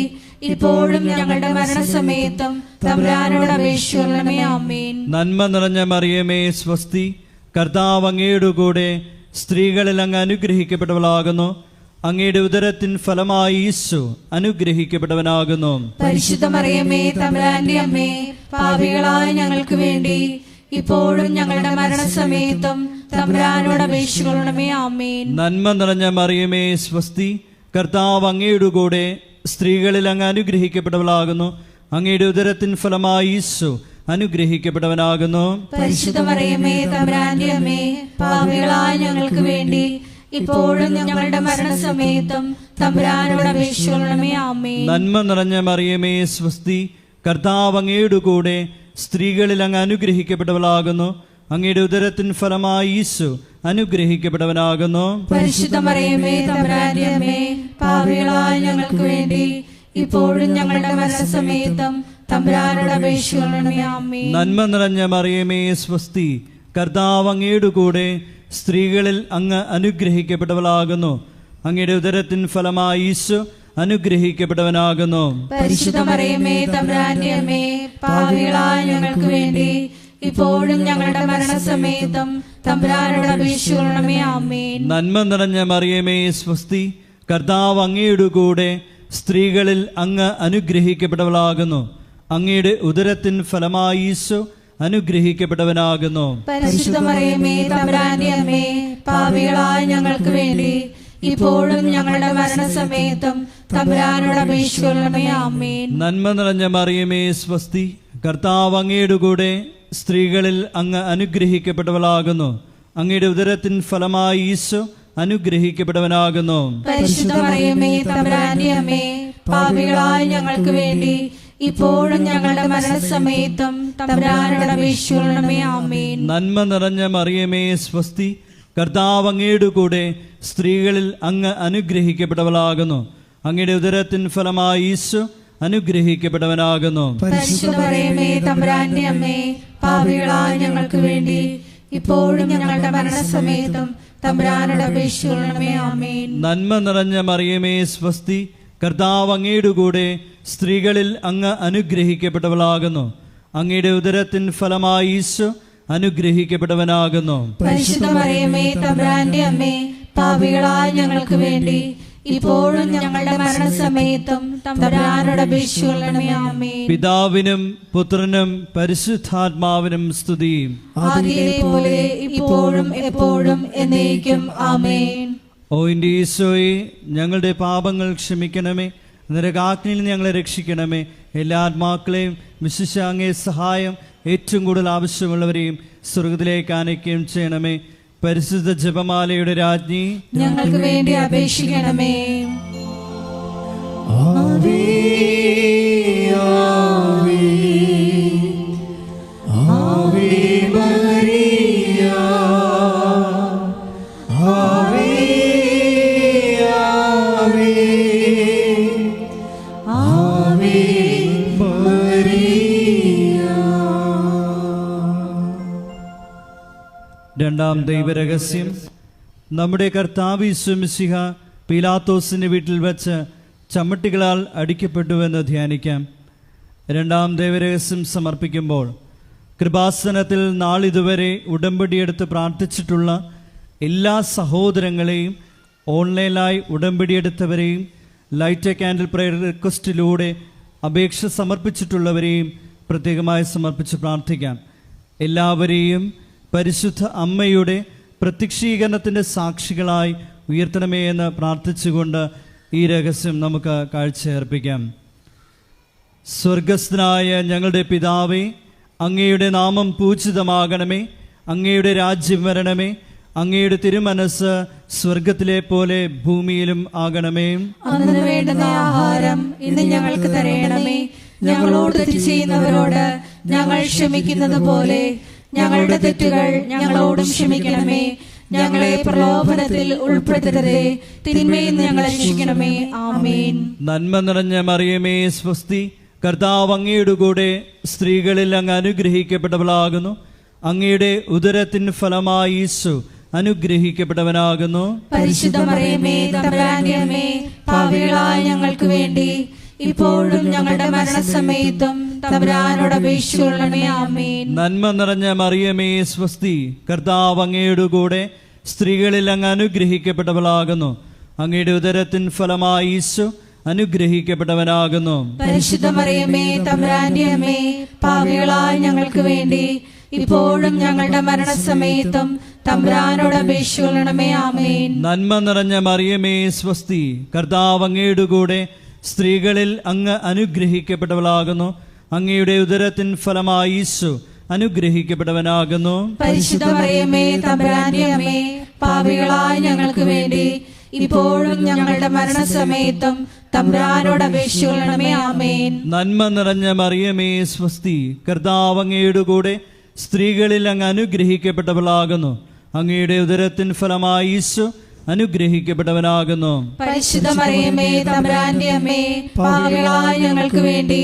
ഇപ്പോഴും ഞങ്ങളുടെ മരണസമയത്തും തമ്പുരാനോട് അപേക്ഷിക്കണമേ. ആമേൻ. നന്മ നിറഞ്ഞ മറിയമേ, സ്വസ്തി, കർത്താവ് അങ്ങയുടെ കൂടെ സ്ത്രീകളിൽ അങ്ങ് അനുഗ്രഹിക്കപ്പെട്ടവളാകുന്നു. അങ്ങയുടെ ഉദരത്തിൻ ഫലമായി ഈശോ അനുഗ്രഹിക്കപ്പെട്ടവനാകുന്നു. പരിശുദ്ധ മറിയമേ, തമ്പുരാന്റെ അമ്മേ, പാപികളായ ഞങ്ങൾക്ക് വേണ്ടി ഇപ്പോഴും ഞങ്ങളുടെ മരണസമയത്തും തമ്പുരാനോട് അപേക്ഷിക്കണമേ. ആമേൻ. നന്മ നിറഞ്ഞ മറിയമേ, സ്വസ്തി, കർത്താവ് അങ്ങയുടെ കൂടെ സ്ത്രീകളിൽ അങ്ങ് അനുഗ്രഹിക്കപ്പെട്ടവളാകുന്നു. അങ്ങയുടെ ഉദരത്തിൻ ഫലമായി ഈശോ അനുഗ്രഹിക്കപ്പെട്ടവനാകുന്നു. പരിശുദ്ധ മറിയമേ, തമ്പുരാന്റെ അമ്മേ, പാപികളായ ഞങ്ങൾക്ക് വേണ്ടി ഇപ്പോഴും ഞങ്ങളുടെ മരണസമയത്തും തമ്പുരാനോട് അപേക്ഷിക്കണമേ. ആമേൻ. നന്മ നിറഞ്ഞ മറിയമേ, സ്വസ്തി, കർത്താവ് അങ്ങയുടെ കൂടെ സ്ത്രീകളിൽ അങ്ങ് അനുഗ്രഹിക്കപ്പെട്ടവളാകുന്നു. അങ്ങയുടെ ഉദരത്തിൻ ഫലമായി ഈശോ അനുഗ്രഹിക്കപ്പെട്ടവനാകുന്നു. പരിശുദ്ധ മറിയമേ, തമ്പുരാന്റെ അമ്മേ, പാപികളായ ഞങ്ങൾക്ക് വേണ്ടി ഇപ്പോഴും ഞങ്ങളുടെ മരണസമയത്തും തമ്പുരാനോട് അപേക്ഷിക്കണമേ. ആമേൻ. നന്മ നിറഞ്ഞ മറിയമേ, സ്വസ്തി, കർത്താവ് അങ്ങയുടെ കൂടെ സ്ത്രീകളിൽ അങ്ങ് അനുഗ്രഹിക്കപ്പെട്ടവളാകുന്നു. അങ്ങയുടെ ഉദരത്തിൻ ഫലമായി ഈശോ അനുഗ്രഹിക്കപ്പെട്ടവനാകുന്നു. പരിശുദ്ധ മറിയമേ തമ്പുരാന്റെ അമ്മേ, പാപികളായ ഞങ്ങൾക്ക് വേണ്ടി ഇപ്പോഴും ഞങ്ങളുടെ മരണസമയത്തും തമ്പുരാനോട് അപേക്ഷിക്കണമേ. ആമേൻ. നന്മ നിറഞ്ഞ മറിയമേ സ്വസ്തി, കർത്താവ് അങ്ങയുടെ കൂടെ സ്ത്രീകളിൽ അങ്ങ് അനുഗ്രഹിക്കപ്പെട്ടവളാകുന്നു. അങ്ങയുടെ ഉദരത്തിൻ ഫലമായി ഈശോ അനുഗ്രഹിക്കപ്പെട്ടവനാകുന്നു. പരിശുദ്ധ മറിയമേ തമ്പുരാന്റെ അമ്മേ, പാപികളായ ഞങ്ങൾക്ക് വേണ്ടി ഇപ്പോഴും ഞങ്ങളുടെ മരണസമയത്തും തമ്പുരാനോട് അപേക്ഷിക്കണമേ. ആമേൻ. നന്മ നിറഞ്ഞ മറിയമേ സ്വസ്തി, കർത്താവ് അങ്ങയുടെ കൂടെ സ്ത്രീകളിൽ അങ്ങ് അനുഗ്രഹിക്കപ്പെട്ടവളാകുന്നു. അങ്ങയുടെ ഉദരത്തിൻ ഫലമായി ഈശോ അനുഗ്രഹിക്കപ്പെട്ടവനാകുന്നു. പരിശുദ്ധ മറിയമേ തമ്പുരാന്റെ അമ്മേ, പാപികളായ ഞങ്ങൾക്ക് വേണ്ടി ഇപ്പോഴും ഞങ്ങളുടെ മരണസമയത്തും തമ്പുരാനോട് അപേക്ഷിക്കണമേ. ആമേൻ. നന്മ നിറഞ്ഞ മറിയമേ സ്വസ്തി, കർത്താവ് അങ്ങയുടെ കൂടെ സ്ത്രീകളിൽ അങ്ങ് അനുഗ്രഹിക്കപ്പെട്ടവളാകുന്നു. അങ്ങയുടെ ഉദരത്തിൻ ഫലമായി ഈശോ അനുഗ്രഹിക്കപ്പെട്ടവനാകുന്നു. പരിശുദ്ധ മറിയമേ തമ്പുരാന്റെ അമ്മേ, പാപികളായ ഞങ്ങൾക്ക് വേണ്ടി ഇപ്പോഴും ഞങ്ങളുടെ മരണസമയത്തും തമ്പുരാനോട് അപേക്ഷിക്കണമേ. ആമേൻ. നന്മ നിറഞ്ഞ മറിയമേ സ്വസ്തി, കർത്താവ് അങ്ങയുടെ കൂടെ സ്ത്രീകളിൽ അങ്ങ് അനുഗ്രഹിക്കപ്പെട്ടവളാകുന്നു. അങ്ങയുടെ ഉദരത്തിൻ ഫലമായി ഈശോ അനുഗ്രഹിക്കപ്പെട്ടവനാകുന്നു. പരിശുദ്ധ മറിയമേ തമ്പുരാന്റെ അമ്മേ, പാപികളായ ഞങ്ങൾക്ക് വേണ്ടി ഇപ്പോഴും ഞങ്ങളുടെ മരണസമയത്തും തമ്പുരാനോട് അപേക്ഷിക്കണമേ. ആമേൻ. പിതാവിനും പുത്രനും പരിശുദ്ധാത്മാവിനും സ്തുതി. ആദിയിലെ പോലെ ഇപ്പോഴും എപ്പോഴും എന്നേക്കും. ആമേൻ. ഓ എൻ്റെ ഈശോയെ, ഞങ്ങളുടെ പാപങ്ങൾ ക്ഷമിക്കണമേ, നരകാഗ്നിയിൽ നിന്ന് ഞങ്ങളെ രക്ഷിക്കണമേ. എല്ലാ ആത്മാക്കളെയും വിശിഷ്യ അങ്ങേ സഹായം ഏറ്റവും കൂടുതൽ ആവശ്യമുള്ളവരെയും സ്വർഗത്തിലേക്ക് ആനയിക്കുകയും ചെയ്യണമേ. പരിശുദ്ധ ജപമാലയുടെ രാജ്ഞി, ഞങ്ങൾക്ക് വേണ്ടി അപേക്ഷിക്കണമേ. ആവേ ആവേ ആവേ മരിയ, ആവേ ആവേ ആവേ മരിയ. രണ്ടാം ദൈവരഹസ്യം. നമ്മുടെ കർത്താവ് യേശു മിശിഹ പീലാത്തോസിന്റെ വീട്ടിൽ വെച്ച് ചമ്മട്ടികളാൽ അടിക്കപ്പെട്ടുവെന്ന് ധ്യാനിക്കാം. രണ്ടാം ദൈവരഹസ്യം സമർപ്പിക്കുമ്പോൾ കൃപാസനത്തിൽ നാളിതുവരെ ഉടമ്പടിയെടുത്ത് പ്രാർത്ഥിച്ചിട്ടുള്ള എല്ലാ സഹോദരങ്ങളെയും, ഓൺലൈനായി ഉടമ്പടിയെടുത്തവരെയും, ലൈറ്റ് എ കാൻഡിൽ പ്രയർ റിക്വസ്റ്റിലൂടെ അപേക്ഷ സമർപ്പിച്ചിട്ടുള്ളവരെയും പ്രത്യേകമായി സമർപ്പിച്ച് പ്രാർത്ഥിക്കാം. എല്ലാവരെയും പരിശുദ്ധ അമ്മയുടെ പ്രത്യക്ഷീകരണത്തിൻ്റെ സാക്ഷികളായി ഉയർത്തണമേ എന്ന് പ്രാർത്ഥിച്ചുകൊണ്ട് ഈ രഹസ്യം നമുക്ക് കാഴ്ചയർപ്പിക്കാം. സ്വർഗസ്ഥനായ ഞങ്ങളുടെ പിതാവേ, അങ്ങയുടെ നാമം പൂജിതമാകണമേ. അങ്ങയുടെ രാജ്യം വരണമേ. അങ്ങയുടെ തിരുമനസ് സ്വർഗത്തിലെ പോലെ ഭൂമിയിലും ആകണമേ. അന്നു വേണ്ടുന്ന ആഹാരം ഇന്ന് ഞങ്ങൾക്ക് തരയണമേ. ഞങ്ങളോട് തെറ്റ് ചെയ്യുന്നവരോട് ഞങ്ങൾ ക്ഷമിക്കുന്നത് പോലെ ഞങ്ങളുടെ തെറ്റുകൾ ഞങ്ങളോടും ക്ഷമിക്കണമേ. ഞങ്ങളെ പ്രലോഭനത്തിൽ ഉൾപ്പെടുത്തരുതേ, തിന്മയിൽ നിന്ന് ഞങ്ങളെ രക്ഷിക്കണമേ. ആമേൻ. നന്മ നിറഞ്ഞ മറിയമേ സ്വസ്തി, കർത്താവ് അങ്ങയുടെ കൂടെ സ്ത്രീകളിൽ അങ്ങ് അനുഗ്രഹിക്കപ്പെട്ടവളാകുന്നു. അങ്ങയുടെ ഉദരത്തിൻ ഫലമായി ഈശോ അനുഗ്രഹിക്കപ്പെട്ടവനാകുന്നു. പരിശുദ്ധ മറിയമേ തമ്പുരാന്റെ അമ്മേ, പാപികളായ ഞങ്ങൾക്ക് വേണ്ടി ഇപ്പോഴും ഞങ്ങളുടെ മരണസമയത്തും തമ്പുരാനോട് അപേക്ഷിക്കണമേ. ആമേൻ. നന്മ നിറഞ്ഞ മറിയമേ സ്വസ്തി, കർത്താവ് അങ്ങയുടെ കൂടെ സ്ത്രീകളിൽ അങ്ങ് അനുഗ്രഹിക്കപ്പെട്ടവളാകുന്നു. അങ്ങയുടെ ഉദരത്തിൻ ഫലമായി ഈശോ അനുഗ്രഹിക്കപ്പെട്ടവനാകുന്നു. പരിശുദ്ധ മറിയമേ തമ്പുരാന്റെ അമ്മേ, പാപികളായ ഞങ്ങൾക്ക് വേണ്ടി ഇപ്പോഴും ഞങ്ങളുടെ മരണസമയത്തും തമ്പുരാനോട് അപേക്ഷിക്കണമേ. ആമേൻ. നന്മ നിറഞ്ഞ മറിയമേ സ്വസ്തി, കർത്താവ് അങ്ങയുടെ കൂടെ സ്ത്രീകളിൽ അങ്ങ് അനുഗ്രഹിക്കപ്പെട്ടവളാകുന്നു. അങ്ങയുടെ ഉദരത്തിൻ ഫലമായി ഈശോ അനുഗ്രഹിക്കപ്പെട്ടവനാകുന്നു. പരിശുദ്ധ മറിയമേ തമ്പുരാന്റെ അമ്മേ, പാപികളായ ഞങ്ങൾക്ക് വേണ്ടി ഇപ്പോഴും ഞങ്ങളുടെ മരണസമയത്തും തമ്പുരാനോട് അപേക്ഷിക്കണമേ. ആമേൻ. നന്മ നിറഞ്ഞ മറിയമേ സ്വസ്തി, കർത്താവ് അങ്ങയുടെ കൂടെ സ്ത്രീകളിൽ അങ്ങ് അനുഗ്രഹിക്കപ്പെട്ടവളാകുന്നു. അങ്ങയുടെ ഉദരത്തിൻ ഫലമായി ഈശോ അനുഗ്രഹിക്കപ്പെട്ടവനാകുന്നു. പരിശുദ്ധ മറിയമേ തമ്പുരാന്റെ അമ്മേ, പാപികളായ ഞങ്ങൾക്ക് വേണ്ടി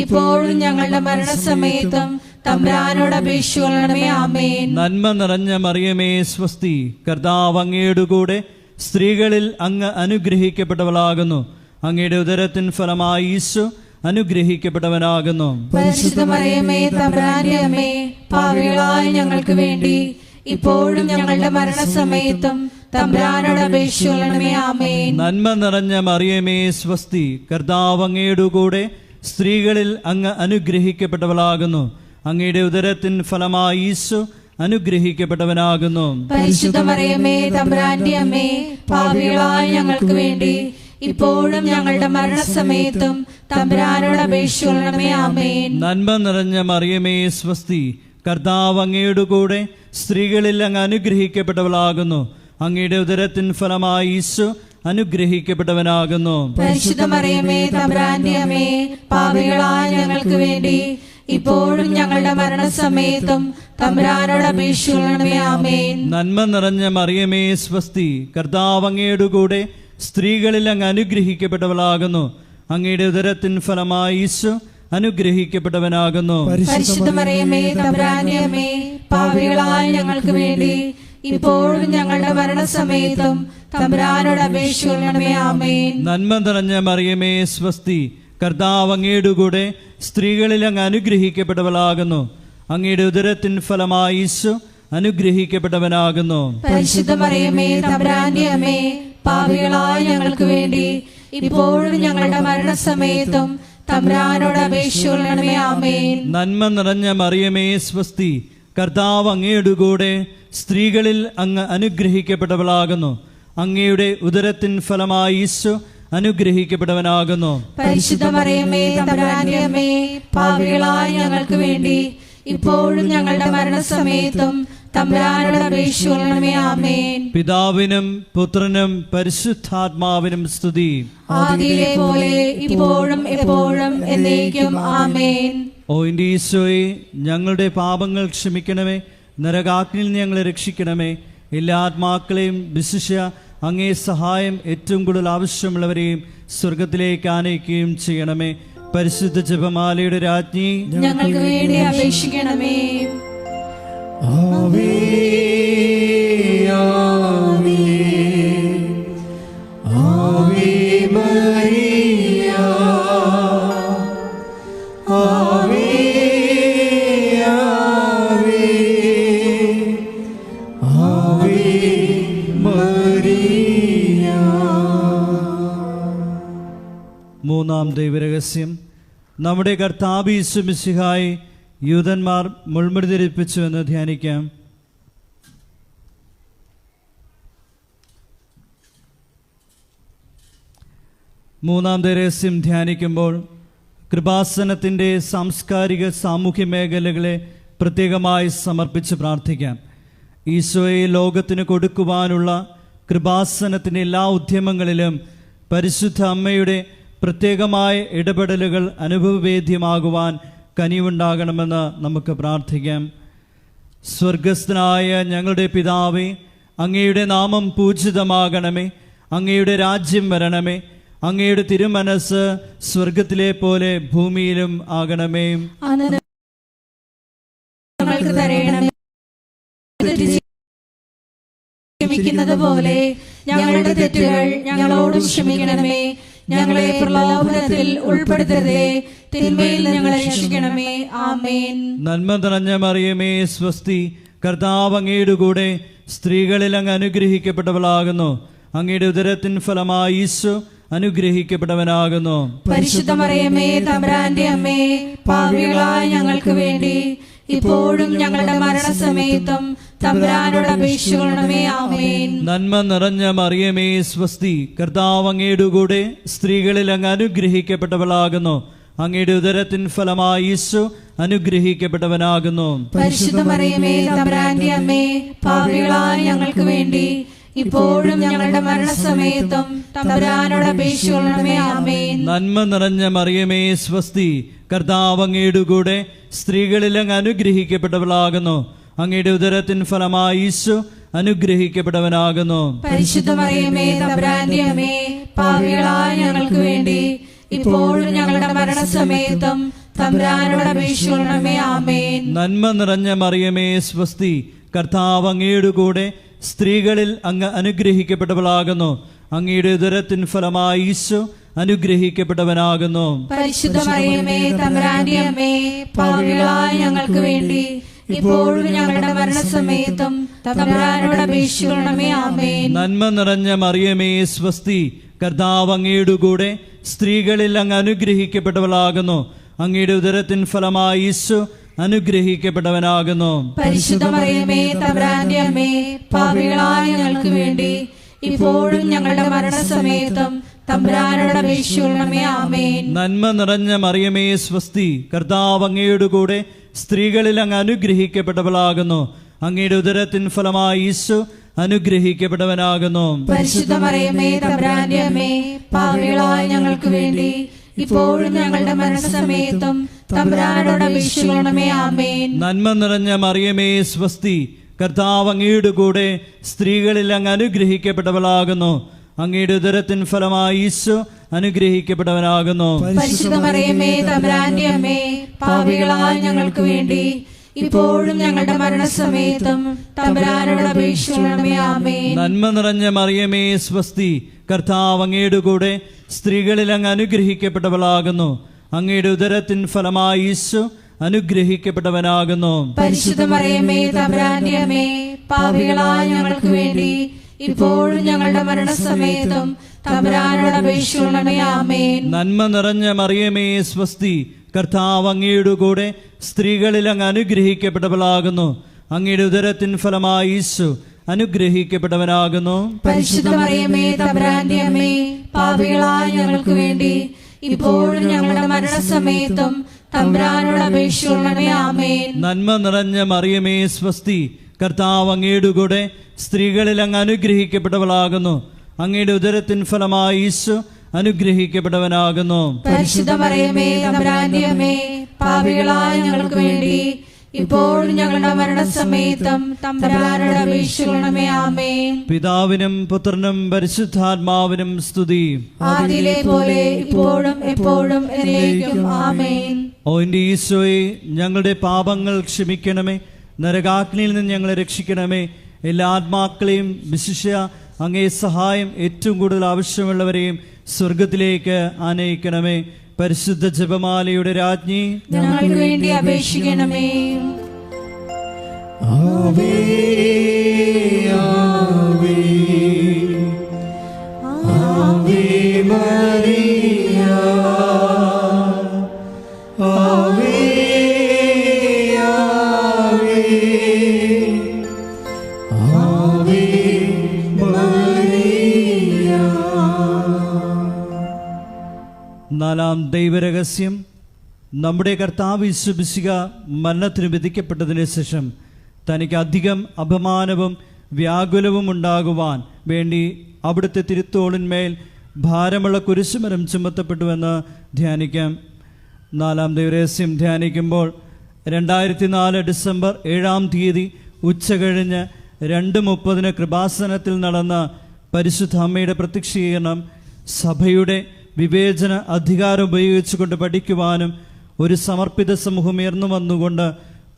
ഇപ്പോഴും ഞങ്ങളുടെ മരണസമയത്തും തമ്പുരാനോട് അപേക്ഷിക്കണമേ. ആമേൻ. നന്മ നിറഞ്ഞ മറിയമേ സ്വസ്തി, കർത്താവ് അങ്ങയുടെ കൂടെ സ്ത്രീകളിൽ അങ്ങ് അനുഗ്രഹിക്കപ്പെട്ടവളാകുന്നു. അങ്ങയുടെ ഉദരത്തിൻ ഫലമായി ഈശോ അനുഗ്രഹിക്കപ്പെട്ടവനാകുന്നു. പരിശുദ്ധ മറിയമേ തമ്പുരാന്റെ അമ്മേ, പാപികളായ ഞങ്ങൾക്ക് വേണ്ടി ഇപ്പോഴും ഞങ്ങളുടെ മരണസമയത്തും തമ്പുരാനോട് അപേക്ഷിക്കണമേ. ആമേൻ. നന്മ നിറഞ്ഞ മറിയമേ സ്വസ്തി, കർത്താവ് അങ്ങയുടെ കൂടെ സ്ത്രീകളിൽ അങ്ങ് അനുഗ്രഹിക്കപ്പെട്ടവളാകുന്നു. അങ്ങയുടെ ഉദരത്തിൻ ഫലമായി ഈശോ അനുഗ്രഹിക്കപ്പെട്ടവനാകുന്നു. പരിശുദ്ധ മറിയമേ തമ്പുരാന്റെ അമ്മേ, പാപികളായ ഞങ്ങൾക്ക് വേണ്ടി ഇപ്പോഴും ഞങ്ങളുടെ മരണസമയത്തും തമ്പുരാനോട് അപേക്ഷിക്കണമേ. ആമേൻ. നന്മ നിറഞ്ഞ മറിയമേ സ്വസ്തി, കർത്താവ് അങ്ങയുടെ കൂടെ സ്ത്രീകളിൽ അങ്ങ് അനുഗ്രഹിക്കപ്പെട്ടവളാകുന്നു. അങ്ങയുടെ ഉദരത്തിൻ ഫലമായി ഈശോ അനുഗ്രഹിക്കപ്പെട്ടവനാകുന്നു. പരിശുദ്ധ മറിയമേ തമ്പുരാന്റെ അമ്മേ, പാപികളായ ഞങ്ങൾക്ക് വേണ്ടി ഇപ്പോഴും ഞങ്ങളുടെ മരണസമയത്തും തമ്പുരാനോട് അപേക്ഷിക്കണമേ. ആമേൻ. നന്മ നിറഞ്ഞ മറിയമേ സ്വസ്തി, കർത്താവ് അങ്ങയുടെ കൂടെ സ്ത്രീകളിൽ അങ്ങ് അനുഗ്രഹിക്കപ്പെട്ടവളാകുന്നു. അങ്ങയുടെ ഉദരത്തിൻ ഫലമായി ഈശോ അനുഗ്രഹിക്കപ്പെട്ടവനാകുന്നു. പരിശുദ്ധ മറിയമേ തമ്പുരാന്റെ അമ്മേ, പാപികളായ ഞങ്ങൾക്ക് വേണ്ടി ഇപ്പോഴും ഞങ്ങളുടെ മരണസമയത്തും തമ്പുരാനോട് അപേക്ഷിക്കണമേ. ആമേൻ. നന്മ നിറഞ്ഞ മറിയമേ സ്വസ്തി, കർത്താവ് അങ്ങയുടെ കൂടെ സ്ത്രീകളിൽ അങ്ങ് അനുഗ്രഹിക്കപ്പെട്ടവളാകുന്നു. അങ്ങയുടെ ഉദരത്തിൻ ഫലമായി ഈശോ അനുഗ്രഹിക്കപ്പെട്ടവനാകുന്നു. പരിശുദ്ധ മറിയമേ തമ്പുരാന്റെ അമ്മേ, പാപികളായ ഞങ്ങൾക്ക് വേണ്ടി ഇപ്പോഴും ഞങ്ങളുടെ മരണസമയത്തും തമ്പുരാനോട് അപേക്ഷിക്കണമേ. ആമേൻ. നന്മ നിറഞ്ഞ മറിയമേ സ്വസ്തി, കർത്താവ് അങ്ങയുടെ കൂടെ സ്ത്രീകളിൽ അങ്ങ് അനുഗ്രഹിക്കപ്പെട്ടവളാകുന്നു. അങ്ങയുടെ ഉദരത്തിൻ ഫലമായി ഈശോ അനുഗ്രഹിക്കപ്പെട്ടവനാകുന്നു. പരിശുദ്ധ മറിയമേ തമ്പുരാന്റെ അമ്മേ, പാപികളായ ഞങ്ങൾക്ക് വേണ്ടി ഇപ്പോഴും ഞങ്ങളുടെ മരണസമയത്തും തമ്പുരാനോട് അപേക്ഷിക്കണമേ. ആമേൻ. പിതാവിനും പുത്രനും പരിശുദ്ധാത്മാവിനും സ്തുതി. ആദിയിലെ പോലെ ഇപ്പോഴും എപ്പോഴും എന്നേക്കും. ആമേൻ. ഓ എൻ്റെ ഈശോയെ, ഞങ്ങളുടെ പാപങ്ങൾ ക്ഷമിക്കണമേ, നരകാഗ്നിയിൽ നിന്ന് ഞങ്ങളെ രക്ഷിക്കണമേ. എല്ലാ ആത്മാക്കളെയും വിശിഷ്യ അങ്ങേ സഹായം ഏറ്റവും കൂടുതൽ ആവശ്യമുള്ളവരെയും സ്വർഗത്തിലേക്ക് ആനയിക്കുകയും ചെയ്യണമേ. പരിശുദ്ധ ജപമാലയുടെ രാജ്ഞി, ഞങ്ങൾക്ക് വേണ്ടി അപേക്ഷിക്കണമേ. ആവേ ആവേ ആവേ മരിയ, ആവേ ആവേ ആവേ മരിയ. മൂന്നാം ദൈവരഹസ്യം. നമ്മുടെ കർത്താവ് യേശു മിശിഹായെ യൂതന്മാർ മുൾമുടി ധരിപ്പിച്ചു എന്ന് ധ്യാനിക്കാം. മൂന്നാം ദൈവരഹസ്യം ധ്യാനിക്കുമ്പോൾ കൃപാസനത്തിൻ്റെ സാംസ്കാരിക സാമൂഹ്യ മേഖലകളെ പ്രത്യേകമായി സമർപ്പിച്ച് പ്രാർത്ഥിക്കാം. ഈശോയെ ലോകത്തിന് കൊടുക്കുവാനുള്ള കൃപാസനത്തിൻ്റെ എല്ലാ ഉദ്യമങ്ങളിലും പരിശുദ്ധ അമ്മയുടെ പ്രത്യേകമായ ഇടപെടലുകൾ അനുഭവവേദ്യമാകുവാൻ കനിവുണ്ടാകണമെന്ന് നമുക്ക് പ്രാർത്ഥിക്കാം. സ്വർഗസ്ഥനായ ഞങ്ങളുടെ പിതാവേ, അങ്ങയുടെ നാമം പൂജിതമാകണമേ. അങ്ങയുടെ രാജ്യം വരണമേ. അങ്ങയുടെ തിരുമനസ് സ്വർഗത്തിലെ പോലെ ഭൂമിയിലും ആകണമേ. അന്ന് ഞങ്ങൾക്ക് തരണമേ. ക്ഷമിക്കുന്നത് പോലെ ഞങ്ങളുടെ തെറ്റുകൾ ഞങ്ങളോട് ക്ഷമിക്കണമേ. ഞങ്ങളെ പ്രലോഭനത്തിൽ ഉൾപ്പെടുത്തരുതേ, തിന്മയിൽ ഞങ്ങളെ രക്ഷിക്കണമേ. ആമേൻ. നന്മ നിറഞ്ഞ മറിയമേ സ്വസ്തി, കർത്താവ് അങ്ങയുടെ കൂടെ സ്ത്രീകളിൽ അങ്ങ് അനുഗ്രഹിക്കപ്പെട്ടവളാകുന്നു. അങ്ങയുടെ ഉദരത്തിൻ ഫലമായി ഈശോ അനുഗ്രഹിക്കപ്പെട്ടവനാകുന്നു. പരിശുദ്ധ മറിയമേ തമ്പുരാന്റെ അമ്മേ, പാപികളായ ഞങ്ങൾക്ക് വേണ്ടി ഇപ്പോഴും ഞങ്ങളുടെ മരണസമയത്തും തമ്പുരാനോട് അപേക്ഷിക്കണമേ. ആമേൻ. നന്മ നിറഞ്ഞ മറിയമേ സ്വസ്തി, കർത്താവ് അങ്ങയുടെ കൂടെ സ്ത്രീകളിൽ അങ്ങ് അനുഗ്രഹിക്കപ്പെട്ടവളാകുന്നു. അങ്ങയുടെ ഉദരത്തിൻ ഫലമായി ഈശോ അനുഗ്രഹിക്കപ്പെട്ടവനാകുന്നു. പരിശുദ്ധ മറിയമേ തമ്പുരാന്റെ അമ്മേ, പാപികളായ ഞങ്ങൾക്ക് വേണ്ടി ഇപ്പോഴും ഞങ്ങളുടെ മരണസമയത്തും തമ്പുരാനോട് അപേക്ഷിക്കണമേ. ആമേൻ. നന്മ നിറഞ്ഞ മറിയമേ സ്വസ്തി, കർത്താവ് അങ്ങയുടെ കൂടെ സ്ത്രീകളിൽ അങ്ങ് അനുഗ്രഹിക്കപ്പെട്ടവളാകുന്നു. അങ്ങയുടെ ഉദരത്തിൻ ഫലമായി ഈശോ അനുഗ്രഹിക്കപ്പെട്ടവനാകുന്നു. പരിശുദ്ധ മറിയമേ തമ്പുരാന്റെ അമ്മേ, പാപികളായ ഞങ്ങൾക്ക് വേണ്ടി ഇപ്പോഴും ഞങ്ങളുടെ മരണസമയത്തും തമ്പുരാനോട് അപേക്ഷിക്കണമേ. ആമേൻ. നന്മ നിറഞ്ഞ മറിയമേ സ്വസ്തി, കർത്താവ് അങ്ങയുടെ കൂടെ സ്ത്രീകളിൽ അങ്ങ് അനുഗ്രഹിക്കപ്പെട്ടവളാകുന്നു. അങ്ങയുടെ ഉദരത്തിൻ ഫലമായി ഈശോ അനുഗ്രഹിക്കപ്പെട്ടവനാകുന്നു. പരിശുദ്ധ മറിയമേ, തമ്പുരാന്റെ അമ്മേ, പാപികളായ ഞങ്ങൾക്ക് വേണ്ടി ഇപ്പോഴും ഞങ്ങളുടെ മരണസമയത്തും തമ്പുരാനോട് അപേക്ഷിക്കണമേ. ആമേൻ. നന്മ നിറഞ്ഞ മറിയമേ സ്വസ്തി, കർത്താവ് അങ്ങയുടെ കൂടെ സ്ത്രീകളിൽ അങ്ങ് അനുഗ്രഹിക്കപ്പെട്ടവളാകുന്നു. അങ്ങയുടെ ഉദരത്തിൻ ഫലമായി ഈശോ അനുഗ്രഹിക്കപ്പെട്ടവനാകുന്നു. പരിശുദ്ധ മറിയമേ, തമ്പുരാന്റെ അമ്മേ, പാപികളായ ഞങ്ങൾക്ക് വേണ്ടി ഇപ്പോഴും ഞങ്ങളുടെ മരണസമയത്തും തമ്പുരാനോട് അപേക്ഷിക്കണമേ. ആമേൻ. നന്മ നിറഞ്ഞ മറിയമേ സ്വസ്തി, കർത്താവ് അങ്ങയുടെ കൂടെ സ്ത്രീകളിൽ അങ്ങ് അനുഗ്രഹിക്കപ്പെട്ടവളാകുന്നു. അങ്ങയുടെ ഉദരത്തിൻ ഫലമായി ഈശോ അനുഗ്രഹിക്കപ്പെട്ടവനാകുന്നു. പരിശുദ്ധ മറിയമേ, തമ്പുരാന്റെ അമ്മേ, പാപികളായ ഞങ്ങൾക്ക് വേണ്ടി ഇപ്പോഴും ഞങ്ങളുടെ മരണസമയത്തും തമ്പുരാനോട് അപേക്ഷിക്കണമേ. ആമേൻ. നന്മ നിറഞ്ഞ മറിയമേ സ്വസ്തി, കർത്താവ് അങ്ങയുടെ കൂടെ സ്ത്രീകളിൽ അങ്ങ് അനുഗ്രഹിക്കപ്പെട്ടവളാകുന്നു. അങ്ങയുടെ ഉദരത്തിൻ ഫലമായി ഈശോ അനുഗ്രഹിക്കപ്പെട്ടവനാകുന്നു. പരിശുദ്ധ മറിയമേ, തമ്പുരാന്റെ അമ്മേ, പാപികളായ ഞങ്ങൾക്ക് വേണ്ടി ഇപ്പോഴും ഞങ്ങളുടെ മരണസമയത്തും തമ്പുരാനോട് അപേക്ഷിക്കണമേ. ആമേൻ. നന്മ നിറഞ്ഞ മറിയമേ സ്വസ്തി, കർത്താവ് അങ്ങയുടെ കൂടെ സ്ത്രീകളിൽ അങ്ങ് അനുഗ്രഹിക്കപ്പെട്ടവളാകുന്നു. അങ്ങയുടെ ഉദരത്തിൻ ഫലമായി ഈശോ അനുഗ്രഹിക്കപ്പെട്ടവനാകുന്നു. പരിശുദ്ധ മറിയമേ, തമ്പുരാന്റെ അമ്മേ, പാപികളായ ഞങ്ങൾക്ക് വേണ്ടി ഇപ്പോഴും ഞങ്ങളുടെ മരണസമയത്തും തമ്പുരാനോട് അപേക്ഷിക്കണമേ. ആമേൻ. നന്മ നിറഞ്ഞ മറിയമേ സ്വസ്തി, കർത്താവ് അങ്ങയുടെ കൂടെ സ്ത്രീകളിൽ അങ്ങ് അനുഗ്രഹിക്കപ്പെട്ടവളാകുന്നു. അങ്ങയുടെ ഉദരത്തിൻ ഫലമായി ഈശോ അനുഗ്രഹിക്കപ്പെട്ടവനാകുന്നു. പരിശുദ്ധ മറിയമേ, തമ്പുരാന്റെ അമ്മേ, പാപികളായ ഞങ്ങൾക്ക് വേണ്ടി ഇപ്പോഴും ഞങ്ങളുടെ മരണസമയത്തും തമ്പുരാനോട് അപേക്ഷിക്കണമേ. ആമേൻ. നന്മ നിറഞ്ഞ മറിയമേ സ്വസ്തി, കർത്താവ് അങ്ങയുടെ കൂടെ സ്ത്രീകളിൽ അങ്ങ് അനുഗ്രഹിക്കപ്പെട്ടവളാകുന്നു. അങ്ങയുടെ ഉദരത്തിൻ ഫലമായി ഈശോ അനുഗ്രഹിക്കപ്പെട്ടവനാകുന്നു. പരിശുദ്ധ മറിയമേ, തമ്പുരാന്റെ അമ്മേ, പാപികളായ ഞങ്ങൾക്ക് വേണ്ടി ഇപ്പോഴും ഞങ്ങളുടെ മരണസമയത്തും തമ്പുരാനോട് അപേക്ഷിക്കണമേ. ആമേൻ. പിതാവിനും പുത്രനും പരിശുദ്ധാത്മാവിനും സ്തുതി. ആദിയിലെ പോലെ ഇപ്പോഴും എപ്പോഴും എന്നേക്കും. ആമേൻ. ഓ എൻ്റെ ഈശോയെ, ഞങ്ങളുടെ പാപങ്ങൾ ക്ഷമിക്കണമേ. നരകാഗ്നിയിൽ നിന്ന് ഞങ്ങളെ രക്ഷിക്കണമേ. എല്ലാ ആത്മാക്കളെയും വിശിഷ്യ അങ്ങേ സഹായം ഏറ്റവും കൂടുതൽ ആവശ്യമുള്ളവരെയും സ്വർഗത്തിലേക്ക് ആനയിക്കണമേ. പരിശുദ്ധ ജപമാലയുടെ രാജ്ഞി, ഞങ്ങൾക്ക് വേണ്ടി അപേക്ഷിക്കണമേ. ആവേ ആവേ ആവേ മരിയ, ആവേ ആവേ ആവേ മരിയ. നാലാം ദൈവരഹസ്യം. നമ്മുടെ കർത്താവ് യേശു മിശിഹ മരണത്തിന് വിധിക്കപ്പെട്ടതിന് ശേഷം തനിക്ക് അധികം അപമാനവും വ്യാകുലവും ഉണ്ടാകുവാൻ വേണ്ടി അവിടുത്തെ തിരുത്തോളിന്മേൽ ഭാരമുള്ള കുരിശുമരം ചുമത്തപ്പെട്ടുവെന്ന് ധ്യാനിക്കാം. നാലാം ദൈവരഹസ്യം ധ്യാനിക്കുമ്പോൾ 2004 ഡിസംബർ 7-ാം തീയതി ഉച്ചകഴിഞ്ഞ് 2:30 കൃപാസനത്തിൽ നടന്ന പരിശുദ്ധ അമ്മയുടെ പ്രത്യക്ഷീകരണം സഭയുടെ വിവേചന അധികാരം ഉപയോഗിച്ചുകൊണ്ട് പഠിക്കുവാനും ഒരു സമർപ്പിത സമൂഹം ഉയർന്നു വന്നുകൊണ്ട്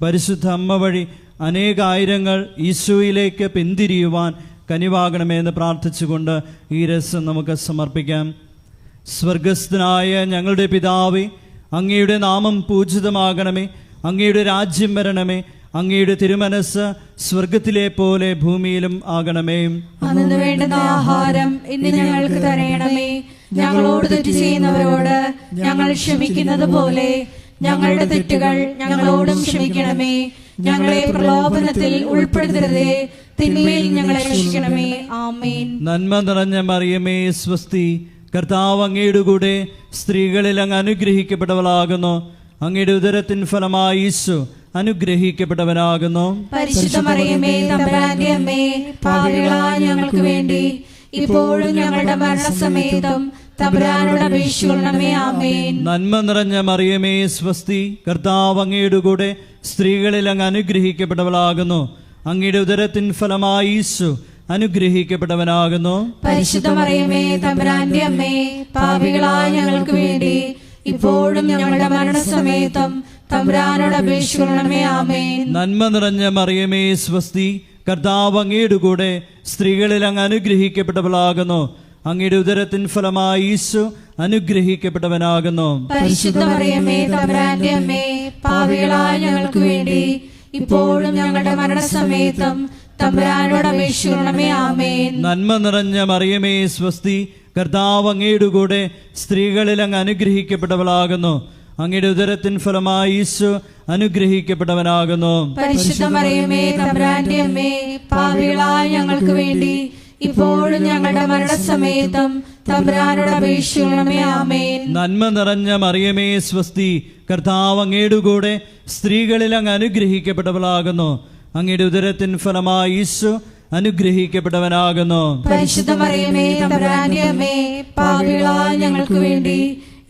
പരിശുദ്ധ അമ്മ വഴി അനേകായിരങ്ങൾ ഈശോയിലേക്ക് പിന്തിരിയുവാൻ കനിവാകണമെന്ന് പ്രാർത്ഥിച്ചുകൊണ്ട് ഈ രസം നമുക്ക് സമർപ്പിക്കാം. സ്വർഗസ്ഥനായ ഞങ്ങളുടെ പിതാവേ, അങ്ങയുടെ നാമം പൂജിതമാകണമേ. അങ്ങയുടെ രാജ്യം വരണമേ. അങ്ങയുടെ തിരുമനസ് സ്വർഗത്തിലെ പോലെ ഭൂമിയിലും ആകണമേ. അന്നു വേണ്ടുന്ന ആഹാരം ഇന്ന് ഞങ്ങൾക്ക് തരയണമേ. ഞങ്ങളോട് തെറ്റ് ചെയ്യുന്നവരോട് ഞങ്ങൾ ക്ഷമിക്കുന്നത് പോലെ ഞങ്ങളുടെ തെറ്റുകൾ ഞങ്ങളോടും ക്ഷമിക്കണമേ. ഞങ്ങളെ പ്രലോഭനത്തിൽ ഉൾപ്പെടുത്തരുതേ, തിന്മയിൽ ഞങ്ങളെ രക്ഷിക്കണമേ. ആമേൻ. നന്മ നിറഞ്ഞ മറിയമേ സ്വസ്തി, കർത്താവ് അങ്ങയുടെ കൂടെ സ്ത്രീകളിൽ അങ്ങ് അനുഗ്രഹിക്കപ്പെട്ടവളാകുന്നു. അങ്ങയുടെ ഉദരത്തിൻ ഫലമായി ഈശോ അനുഗ്രഹിക്കപ്പെട്ടവനാകുന്നു. പരിശുദ്ധ മറിയമേ, തമ്പുരാന്റെ അമ്മേ, പാപികളായ ഞങ്ങൾക്ക് വേണ്ടി ഇപ്പോഴും ഞങ്ങളുടെ മരണസമയത്തും തമ്പുരാനോട് അപേക്ഷിക്കണമേ. ആമേൻ. നന്മ നിറഞ്ഞ മറിയമേ സ്വസ്തി, കർത്താവ് അങ്ങയുടെ കൂടെ സ്ത്രീകളിൽ അങ്ങ് അനുഗ്രഹിക്കപ്പെട്ടവളാകുന്നു. അങ്ങയുടെ ഉദരത്തിൻ ഫലമായി ഈശോ അനുഗ്രഹിക്കപ്പെട്ടവനാകുന്നു. പരിശുദ്ധ മറിയമേ, തമ്പുരാന്റെ അമ്മേ, പാപികളായ ഞങ്ങൾക്ക് വേണ്ടി ഇപ്പോഴും ഞങ്ങളുടെ മരണസമയത്തും തമ്പുരാനോട് അപേക്ഷിക്കണമേ. ആമേൻ. നന്മ നിറഞ്ഞ മറിയമേ സ്വസ്തി, കർത്താവ് അങ്ങയുടെ കൂടെ സ്ത്രീകളിൽ അങ്ങ് അനുഗ്രഹിക്കപ്പെട്ടവളാകുന്നു. അങ്ങയുടെ ഉദരത്തിൻ ഫലമായി ഈശോ അനുഗ്രഹിക്കപ്പെട്ടവനാകുന്നു. പരിശുദ്ധ മറിയമേ തമ്പുരാന്റെ അമ്മേ, പാപികളായ ഞങ്ങൾക്ക് വേണ്ടി ഇപ്പോഴും ഞങ്ങളുടെ മരണസമയത്തും തമ്പുരാനോട് അപേക്ഷിക്കണമേ. ആമേൻ. നന്മ നിറഞ്ഞ മറിയമേ സ്വസ്തി, കർത്താവ് അങ്ങയുടെ കൂടെ സ്ത്രീകളിൽ അങ്ങ് അനുഗ്രഹിക്കപ്പെട്ടവളാകുന്നു. അങ്ങയുടെ ഉദരത്തിൻ ഫലമായി ഈശോ അനുഗ്രഹിക്കപ്പെട്ടവനാകുന്നു. പരിശുദ്ധ മറിയമേ തമ്പുരാന്റെ അമ്മേ, പാപികളായ ഞങ്ങൾക്ക് വേണ്ടി ഇപ്പോഴും ഞങ്ങളുടെ മരണസമയത്തും തമ്പുരാനോട് അപേക്ഷിക്കണമേ. ആമേൻ. നന്മ നിറഞ്ഞ മറിയമേ സ്വസ്തി, കർത്താവ് അങ്ങയുടെ കൂടെ സ്ത്രീകളിൽ അങ്ങ് അനുഗ്രഹിക്കപ്പെട്ടവളാകുന്നു. അങ്ങയുടെ ഉദരത്തിൻ ഫലമായി ഈശോ അനുഗ്രഹിക്കപ്പെട്ടവനാകുന്നു. പരിശുദ്ധ മറിയമേ തമ്പുരാന്റെ അമ്മേ, പാപികളായ ഞങ്ങൾക്ക് വേണ്ടി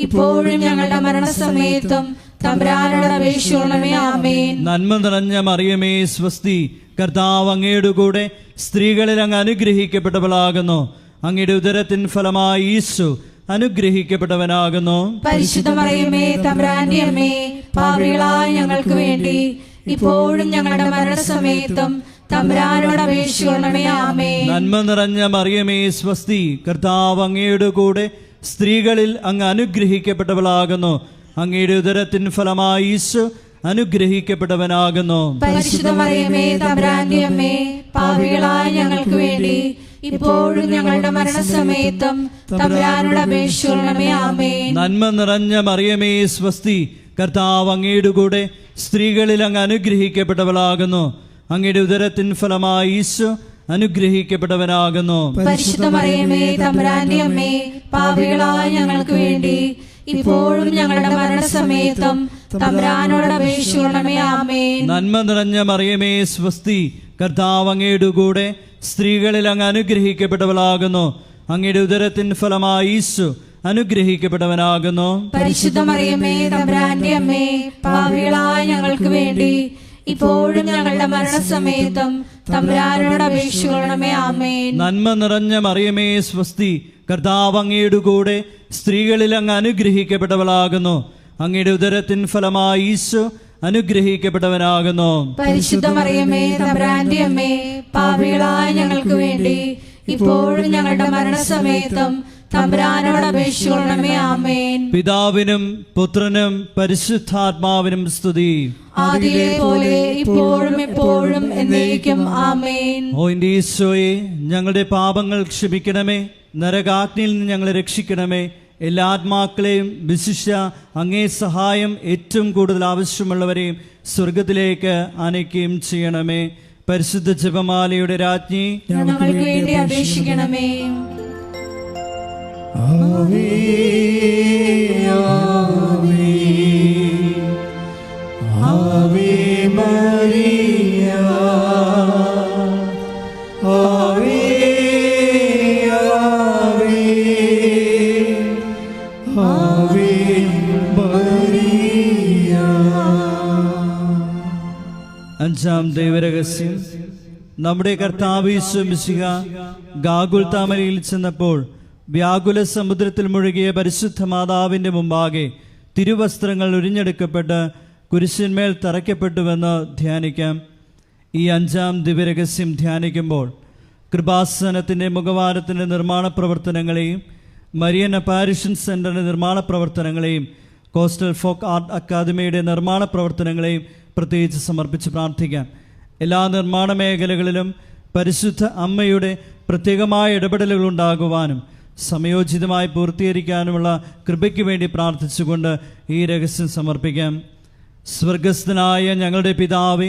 ഇപ്പോഴും ഞങ്ങളുടെ മരണസമയത്തും തമ്പുരാനോട് അപേക്ഷിക്കണമേ. ആമേൻ. നന്മ നിറഞ്ഞ മറിയമേ സ്വസ്തി, കർത്താവ് അങ്ങയുടെ കൂടെ സ്ത്രീകളിൽ അങ്ങ് അനുഗ്രഹിക്കപ്പെട്ടവളാകുന്നു. അങ്ങയുടെ ഉദരത്തിൻ ഫലമായി ഈശോ അനുഗ്രഹിക്കപ്പെട്ടവനാകുന്നു. പരിശുദ്ധ മറിയമേ തമ്പുരാന്റെ അമ്മേ, പാപികളായ ഞങ്ങൾക്ക് വേണ്ടി ഇപ്പോഴും ഞങ്ങളുടെ മരണസമയത്തും തമ്പുരാനോട് അപേക്ഷിക്കണമേ. ആമേൻ. നന്മ നിറഞ്ഞ മറിയമേ സ്വസ്തി, കർത്താവ് അങ്ങയുടെ കൂടെ സ്ത്രീകളിൽ അങ്ങ് അനുഗ്രഹിക്കപ്പെട്ടവളാകുന്നു. അങ്ങയുടെ ഉദരത്തിൻ ഫലമായി ഈശോ അനുഗ്രഹിക്കപ്പെട്ടവനാകുന്നു. പരിശുദ്ധ മറിയമേ തമ്പുരാന്റെ അമ്മേ, പാപികളായ ഞങ്ങൾക്ക് വേണ്ടി ഇപ്പോഴും ഞങ്ങളുടെ മരണസമയത്തും തമ്പുരാനോട് അപേക്ഷിക്കണമേ. ആമേൻ. നന്മ നിറഞ്ഞ മറിയമേ സ്വസ്തി, കർത്താവ് അങ്ങയുടെ കൂടെ സ്ത്രീകളിൽ അങ്ങ് അനുഗ്രഹിക്കപ്പെട്ടവളാകുന്നു. അങ്ങയുടെ ഉദരത്തിൻ ഫലമായി ഈശോ അനുഗ്രഹിക്കപ്പെട്ടവനാകുന്നു. പരിശുദ്ധ മറിയമേ തമ്പുരാന്റെ അമ്മേ, പാപികളായ ഞങ്ങൾക്ക് വേണ്ടി ഇപ്പോഴും ഞങ്ങളുടെ മരണസമയത്തും തമ്പുരാനോട് അപേക്ഷിക്കണമേ. ആമേൻ. നന്മ നിറഞ്ഞ മറിയമേ സ്വസ്തി, കർത്താവ് അങ്ങയുടെ കൂടെ സ്ത്രീകളിൽ അങ്ങ് അനുഗ്രഹിക്കപ്പെട്ടവളാകുന്നു. അങ്ങയുടെ ഉദരത്തിൻ ഫലമായി ഈശോ അനുഗ്രഹിക്കപ്പെട്ടവനാകുന്നു. പരിശുദ്ധ മറിയമേ തമ്പുരാന്റെ അമ്മേ, പാപികളായ ഞങ്ങൾക്ക് വേണ്ടി ഇപ്പോഴും ഞങ്ങളുടെ മരണസമയത്തും തമ്പുരാനോട് അപേക്ഷിക്കണമേ. ആമേൻ. നന്മ നിറഞ്ഞ മറിയമേ സ്വസ്തി, കർത്താവ് അങ്ങയുടെ കൂടെ സ്ത്രീകളിൽ അങ്ങ് അനുഗ്രഹിക്കപ്പെട്ടവളാകുന്നു. അങ്ങയുടെ ഉദരത്തിൻ ഫലമായി ഈശോ അനുഗ്രഹിക്കപ്പെട്ടവനാകുന്നു. പരിശുദ്ധ മറിയമേ തമ്പുരാന്റെ അമ്മേ, പാപികളായ ഞങ്ങൾക്ക് വേണ്ടി ഇപ്പോഴും ഞങ്ങളുടെ മരണസമയത്തും തമ്പുരാനോട് അപേക്ഷിക്കണമേ. ആമേൻ. പിതാവിനും പുത്രനും പരിശുദ്ധാത്മാവിനും സ്തുതി. ആദിയിലെ പോലെ ഇപ്പോഴും എപ്പോഴും എന്നേക്കും. ആമേൻ. ഓ എൻ്റെ ഈശോയെ, ഞങ്ങളുടെ പാപങ്ങൾ ക്ഷമിക്കണമേ, നരകാഗ്നിയിൽ നിന്ന് ഞങ്ങളെ രക്ഷിക്കണമേ. എല്ലാ ആത്മാക്കളെയും വിശിഷ്യ അങ്ങേ സഹായം ഏറ്റവും കൂടുതൽ ആവശ്യമുള്ളവരെയും സ്വർഗത്തിലേക്ക് ആനയിക്കുകയും ചെയ്യണമേ. പരിശുദ്ധ ജപമാലയുടെ രാജ്ഞി, ഞങ്ങൾക്ക് വേണ്ടി അപേക്ഷിക്കണമേ. ആവേ ആവേ ആവേ മരിയ, ആവേ ആവേ ആവേ മരിയ. അഞ്ചാം ദൈവരഹസ്യം. നമ്മുടെ കർത്താവ് യേശു മിശിഹ ഗാഗുൽത്താമലയിൽ ചെന്നപ്പോൾ വ്യാകുല സമുദ്രത്തിൽ മുഴുകിയ പരിശുദ്ധ മാതാവിൻ്റെ മുമ്പാകെ തിരുവസ്ത്രങ്ങൾ ഉരിഞ്ഞെടുക്കപ്പെട്ട് കുരിശിന്മേൽ തറയ്ക്കപ്പെട്ടുവെന്ന് ധ്യാനിക്കാം. ഈ അഞ്ചാം ദിവ്യരഹസ്യം ധ്യാനിക്കുമ്പോൾ കൃപാസനത്തിൻ്റെ മുഖവാരത്തിൻ്റെ നിർമ്മാണ പ്രവർത്തനങ്ങളെയും മരിയൻ അപ്പാരിഷൻ സെൻ്ററിൻ്റെ നിർമ്മാണ പ്രവർത്തനങ്ങളെയും കോസ്റ്റൽ ഫോക്ക് ആർട്ട് അക്കാദമിയുടെ നിർമ്മാണ പ്രവർത്തനങ്ങളെയും പ്രത്യേകിച്ച് സമർപ്പിച്ച് പ്രാർത്ഥിക്കാം. എല്ലാ നിർമ്മാണ മേഖലകളിലും പരിശുദ്ധ അമ്മയുടെ പ്രത്യേകമായ ഇടപെടലുകൾ ഉണ്ടാകുവാനും സമയോചിതമായി പൂർത്തീകരിക്കാനുമുള്ള കൃപയ്ക്ക് വേണ്ടി പ്രാർത്ഥിച്ചുകൊണ്ട് ഈ രഹസ്യം സമർപ്പിക്കാം. സ്വർഗസ്ഥനായ ഞങ്ങളുടെ പിതാവേ,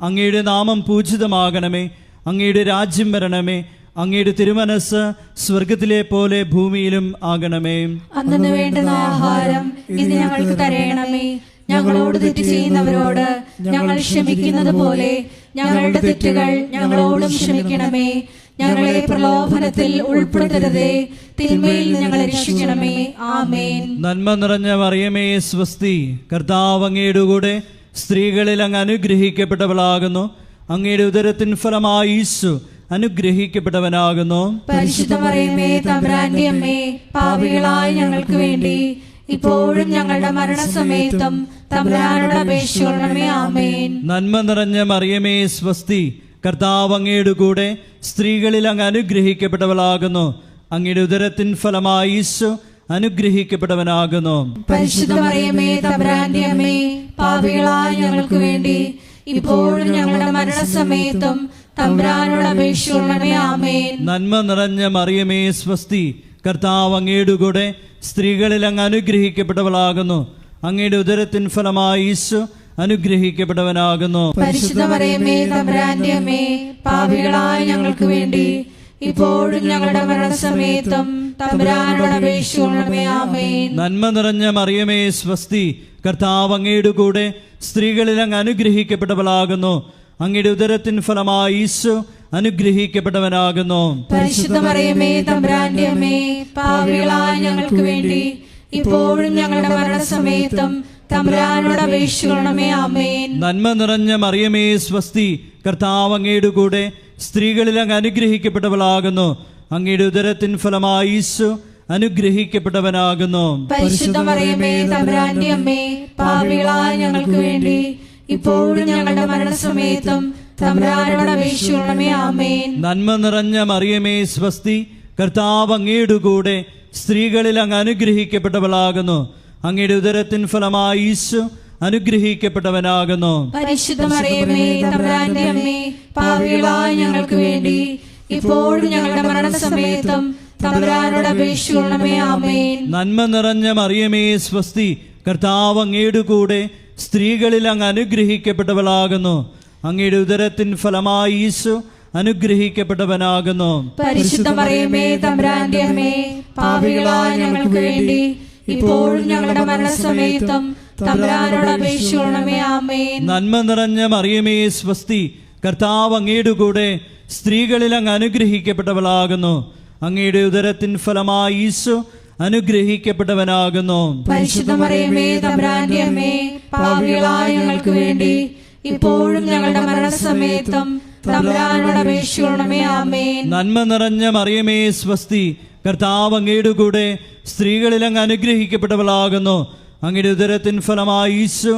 അങ്ങയുടെ നാമം പൂജിതമാകണമേ. അങ്ങയുടെ രാജ്യം വരണമേ. അങ്ങയുടെ തിരുമനസ് സ്വർഗത്തിലെ പോലെ ഭൂമിയിലും ആകണമേ. അന്നു വേണ്ടുന്ന ആഹാരം ഇന്ന് ഞങ്ങൾക്ക് തരയണമേ. ഞങ്ങളോട് തെറ്റ് ചെയ്യുന്നവരോട് ഞങ്ങൾ ക്ഷമിക്കുന്നത് പോലെ ഞങ്ങളുടെ തെറ്റുകൾ ഞങ്ങളോടും ക്ഷമിക്കണമേ. ഞങ്ങളെ പ്രലോഭനത്തിൽ ഉൾപ്പെടുത്തരുതേ, തിന്മയിൽ ഞങ്ങളെ രക്ഷിക്കണമേ. ആമേൻ. നന്മ നിറഞ്ഞ മറിയമേ സ്വസ്തി, കർത്താവ് അങ്ങയുടെ കൂടെ സ്ത്രീകളിൽ അങ്ങ് അനുഗ്രഹിക്കപ്പെട്ടവളാകുന്നു. അങ്ങയുടെ ഉദരത്തിൻ ഫലമായി ഈശോ അനുഗ്രഹിക്കപ്പെട്ടവനാകുന്നു. പരിശുദ്ധ മറിയമേ തമ്പുരാന്റെ അമ്മേ, പാപികളായ ഞങ്ങൾക്ക് വേണ്ടി ഇപ്പോഴും ഞങ്ങളുടെ മരണസമയത്തും തമ്പുരാനോട് അപേക്ഷിക്കണമേ. ആമേൻ. നന്മ നിറഞ്ഞ മറിയമേ സ്വസ്തി, കർത്താവ് അങ്ങയുടെ കൂടെ സ്ത്രീകളിൽ അങ്ങ് അനുഗ്രഹിക്കപ്പെട്ടവളാകുന്നു. അങ്ങയുടെ ഉദരത്തിൻ ഫലമായി ഈശോ അനുഗ്രഹിക്കപ്പെട്ടവനാകുന്നു. പരിശുദ്ധ മറിയമേ തമ്പുരാന്റെ അമ്മേ, പാപികളായ ഞങ്ങൾക്ക് വേണ്ടി ഇപ്പോഴും ഞങ്ങളുടെ മരണസമയത്തും തമ്പുരാനോട് അപേക്ഷിക്കണമേ. ആമേൻ. നന്മ നിറഞ്ഞ മറിയമേ സ്വസ്തി, കർത്താവ് അങ്ങയുടെ കൂടെ സ്ത്രീകളിൽ അങ്ങ് അനുഗ്രഹിക്കപ്പെട്ടവളാകുന്നു. അങ്ങയുടെ ഉദരത്തിൻ ഫലമായി ഈശോ അനുഗ്രഹിക്കപ്പെട്ടവനാകുന്നു. പരിശുദ്ധ മറിയമേ തമ്പുരാന്റെ അമ്മേ, പാപികളായ ഞങ്ങൾക്ക് വേണ്ടി ഇപ്പോഴും ഞങ്ങളുടെ മരണസമയത്തും തമ്പുരാനോട് അപേക്ഷിക്കണമേ. ആമേൻ. നന്മ നിറഞ്ഞ മറിയമേ സ്വസ്തി, കർത്താവ് അങ്ങയുടെ കൂടെ സ്ത്രീകളിൽ അങ്ങ് അനുഗ്രഹിക്കപ്പെട്ടവളാകുന്നു. അങ്ങയുടെ ഉദരത്തിൻ ഫലമായി ഈശോ അനുഗ്രഹിക്കപ്പെട്ടവനാകുന്നു. പരിശുദ്ധ മറിയമേ തമ്പുരാന്റെ അമ്മേ, പാപികളായ ഞങ്ങൾക്ക് വേണ്ടി ഇപ്പോഴും ഞങ്ങളുടെ മരണസമയത്തും തമ്പുരാനോട് അപേക്ഷിക്കണമേ. ആമേൻ. നന്മ നിറഞ്ഞ മറിയമേ സ്വസ്തി, കർത്താവ് അങ്ങയുടെ കൂടെ സ്ത്രീകളിൽ അങ്ങ് അനുഗ്രഹിക്കപ്പെട്ടവളാകുന്നു. അങ്ങയുടെ ഉദരത്തിൻ ഫലമായി ഈശോ അനുഗ്രഹിക്കപ്പെട്ടവനാകുന്നു. പരിശുദ്ധ മറിയമേ തമ്പുരാന്റെ അമ്മേ, പാപികളായ ഞങ്ങൾക്ക് വേണ്ടി ഇപ്പോഴും ഞങ്ങളുടെ മരണസമയത്തും തമ്പുരാനോട് അപേക്ഷിക്കണമേ. ആമേൻ. നന്മ നിറഞ്ഞ മറിയമേ സ്വസ്തി, കർത്താവ് അങ്ങയുടെ കൂടെ സ്ത്രീകളിൽ അങ്ങ് അനുഗ്രഹിക്കപ്പെട്ടവളാകുന്നു. അങ്ങയുടെ ഉദരത്തിൻ ഫലമായി ഈശോ അനുഗ്രഹിക്കപ്പെട്ടവനാകുന്നു. പരിശുദ്ധ മറിയമേ തമ്പുരാന്റെ അമ്മേ, പാപികളായ ഞങ്ങൾക്ക് വേണ്ടി ഇപ്പോഴും ഞങ്ങളുടെ മരണസമയത്തും തമ്പുരാനോട് അപേക്ഷിക്കണമേ. ആമേൻ. നന്മ നിറഞ്ഞ മറിയമേ സ്വസ്തി, കർത്താവ് അങ്ങയുടെ കൂടെ സ്ത്രീകളിൽ അങ്ങ് അനുഗ്രഹിക്കപ്പെട്ടവളാകുന്നു. അങ്ങയുടെ ഉദരത്തിൻ ഫലമായി ഈശോ അനുഗ്രഹിക്കപ്പെട്ടവനാകുന്നു. പരിശുദ്ധ മറിയമേ തമ്പുരാന്റെ അമ്മേ, പാപികളായ ഞങ്ങൾക്ക് വേണ്ടി ഇപ്പോഴും ഞങ്ങളുടെ മരണസമയത്തും തമ്പുരാനോട് അപേക്ഷിക്കണമേ. ആമേൻ. നന്മ നിറഞ്ഞ മറിയമേ സ്വസ്തി, കർത്താവ് അങ്ങയുടെ കൂടെ സ്ത്രീകളിൽ അങ്ങ് അനുഗ്രഹിക്കപ്പെട്ടവളാകുന്നു. അങ്ങയുടെ ഉദരത്തിൻ ഫലമായി ഈശോ അനുഗ്രഹിക്കപ്പെട്ടവനാകുന്നു. പരിശുദ്ധ മറിയമേ തമ്പുരാന്റെ അമ്മേ, പാപികളായ ഞങ്ങൾക്ക് വേണ്ടി ഇപ്പോഴും ഞങ്ങളുടെ മരണസമയത്തും തമ്പുരാനോട് അപേക്ഷിക്കണമേ. ആമേൻ. നന്മ നിറഞ്ഞ മറിയമേ സ്വസ്തി, കർത്താവ് അങ്ങയുടെ കൂടെ സ്ത്രീകളിൽ അങ്ങ് അനുഗ്രഹിക്കപ്പെട്ടവളാകുന്നു. അങ്ങയുടെ ഉദരത്തിൻ ഫലമായി ഈശോ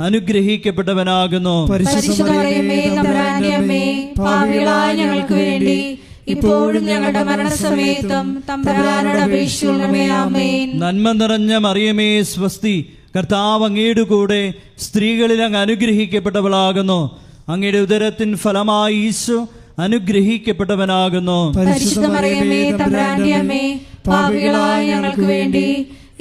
അനുഗ്രഹിക്കപ്പെട്ടവനാകുന്നു. പരിശുദ്ധ മറിയമേ തമ്പുരാന്റെ അമ്മേ, പാപികളായ ഞങ്ങൾക്ക് വേണ്ടി ഇപ്പോഴും ഞങ്ങളുടെ മരണസമയത്തും തമ്പുരാനോട് അപേക്ഷിക്കണമേ. ആമേൻ. നന്മ നിറഞ്ഞ മറിയമേ സ്വസ്തി, കർത്താവ് അങ്ങയുടെ കൂടെ സ്ത്രീകളിൽ അങ്ങ് അനുഗ്രഹിക്കപ്പെട്ടവളാകുന്നു. അങ്ങയുടെ ഉദരത്തിൻ ഫലമായി ഈശോ അനുഗ്രഹിക്കപ്പെട്ടവനാകുന്നു. പരിശുദ്ധ മറിയമേ തമ്പുരാന്റെ അമ്മേ, പാപികളായ ഞങ്ങൾക്ക് വേണ്ടി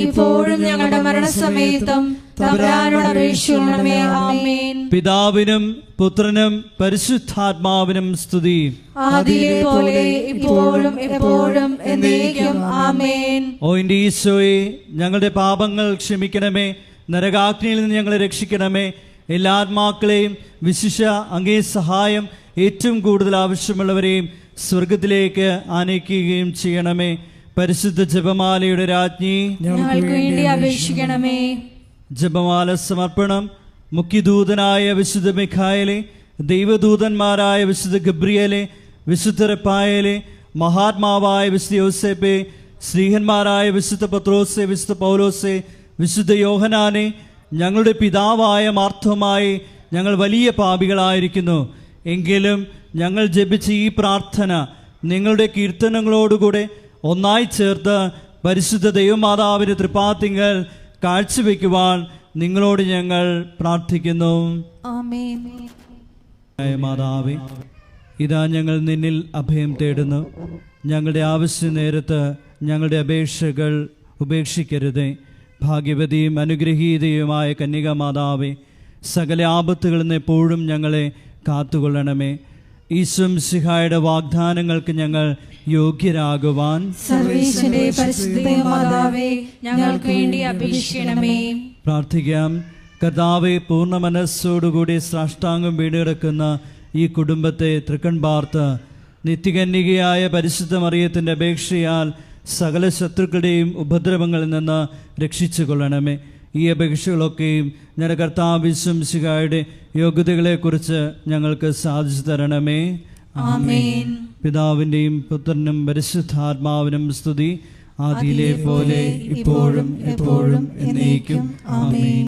ഇപ്പോഴും ഞങ്ങളുടെ മരണസമയത്തും തമ്പുരാനോട് അപേക്ഷിക്കണമേ. ആമേൻ. പിതാവിനും പുത്രനും പരിശുദ്ധാത്മാവിനും സ്തുതി. ആദിയിലെ പോലെ ഇപ്പോഴും എപ്പോഴും എന്നേക്കും. ആമേൻ. ഓ എൻ്റെ ഈശോയെ, ഞങ്ങളുടെ പാപങ്ങൾ ക്ഷമിക്കണമേ. നരകാഗ്നിയിൽ നിന്ന് ഞങ്ങളെ രക്ഷിക്കണമേ. എല്ലാ ആത്മാക്കളെയും വിശിഷ്യ അങ്ങേ സഹായം ഏറ്റവും കൂടുതൽ ആവശ്യമുള്ളവരെയും സ്വർഗത്തിലേക്ക് ആനയിക്കുകയും ചെയ്യണമേ. പരിശുദ്ധ ജപമാലയുടെ രാജ്ഞി, ഞങ്ങൾക്ക് വേണ്ടി അപേക്ഷിക്കണമേ. ജപമാല സമർപ്പണം. മുഖ്യദൂതനായ വിശുദ്ധ മിഖായേലെ, ദൈവദൂതന്മാരായ വിശുദ്ധ ഗബ്രിയേലെ, വിശുദ്ധ റഫായേലെ, മഹാത്മാവായ വിശുദ്ധ യോസേപ്പെ, ശ്രീഹന്മാരായ വിശുദ്ധ പത്രോസെ, വിശുദ്ധ പൗലോസെ, വിശുദ്ധ യോഹനാനെ, ഞങ്ങളുടെ പിതാവായ മാർത്തോമായി, ഞങ്ങൾ വലിയ പാപികളായിരിക്കുന്നു. എങ്കിലും ഞങ്ങൾ ജപിച്ച ഈ പ്രാർത്ഥന നിങ്ങളുടെ കീർത്തനങ്ങളോടുകൂടെ ഒന്നായി ചേർത്ത് പരിശുദ്ധ ദൈവമാതാവിൻ്റെ തൃപ്പാത്തിങ്കൽ കാഴ്ചവെക്കുവാൻ നിങ്ങളോട് ഞങ്ങൾ പ്രാർത്ഥിക്കുന്നു. ആമേൻ. മാതാവേ, ഇതാ ഞങ്ങൾ നിന്നിൽ അഭയം തേടുന്നു. ഞങ്ങളുടെ ആവശ്യ നേരത്ത് ഞങ്ങളുടെ അപേക്ഷകൾ ഉപേക്ഷിക്കരുതേ. ഭാഗ്യവതിയും അനുഗ്രഹീതയുമായ കന്യക മാതാവേ, സകല ആപത്തുകളിൽ നിന്ന് എപ്പോഴും ഞങ്ങളെ കാത്തുകൊള്ളണമേ. ഈശോ മിശിഹായുടെ വാഗ്ദാനങ്ങൾക്ക് ഞങ്ങൾ യോഗ്യരാകുവാൻ സർവ്വേശ്വരന്റെ പരിശുദ്ധ മാതാവേ, ഞങ്ങൾക്ക് വേണ്ടി അപേക്ഷിക്കണമേ. പ്രാർത്ഥിക്കാം. കർത്താവെ, പൂർണ്ണ മനസ്സോടുകൂടി സാഷ്ടാംഗം വീടുകിടക്കുന്ന ഈ കുടുംബത്തെ തൃക്കൺ പാർത്ത് നിത്യകന്യകയായ പരിശുദ്ധ മറിയത്തിൻ്റെ അപേക്ഷയാൽ സകല ശത്രുക്കളുടെയും ഉപദ്രവങ്ങളിൽ നിന്ന് രക്ഷിച്ചു കൊള്ളണമേ. ഈ അപേക്ഷകളൊക്കെയും ഞങ്ങളുടെ കർത്താവ് യേശു മിശിഹായുടെ യോഗ്യതകളെക്കുറിച്ച് ഞങ്ങൾക്ക് സാധിച്ചു തരണമേ. ആമേൻ. പിതാവിൻ്റെയും പുത്രനും പരിശുദ്ധാത്മാവിനും സ്തുതി. ആദിയിലെ പോലെ ഇപ്പോഴും എപ്പോഴും എന്നേക്കും ആമേൻ.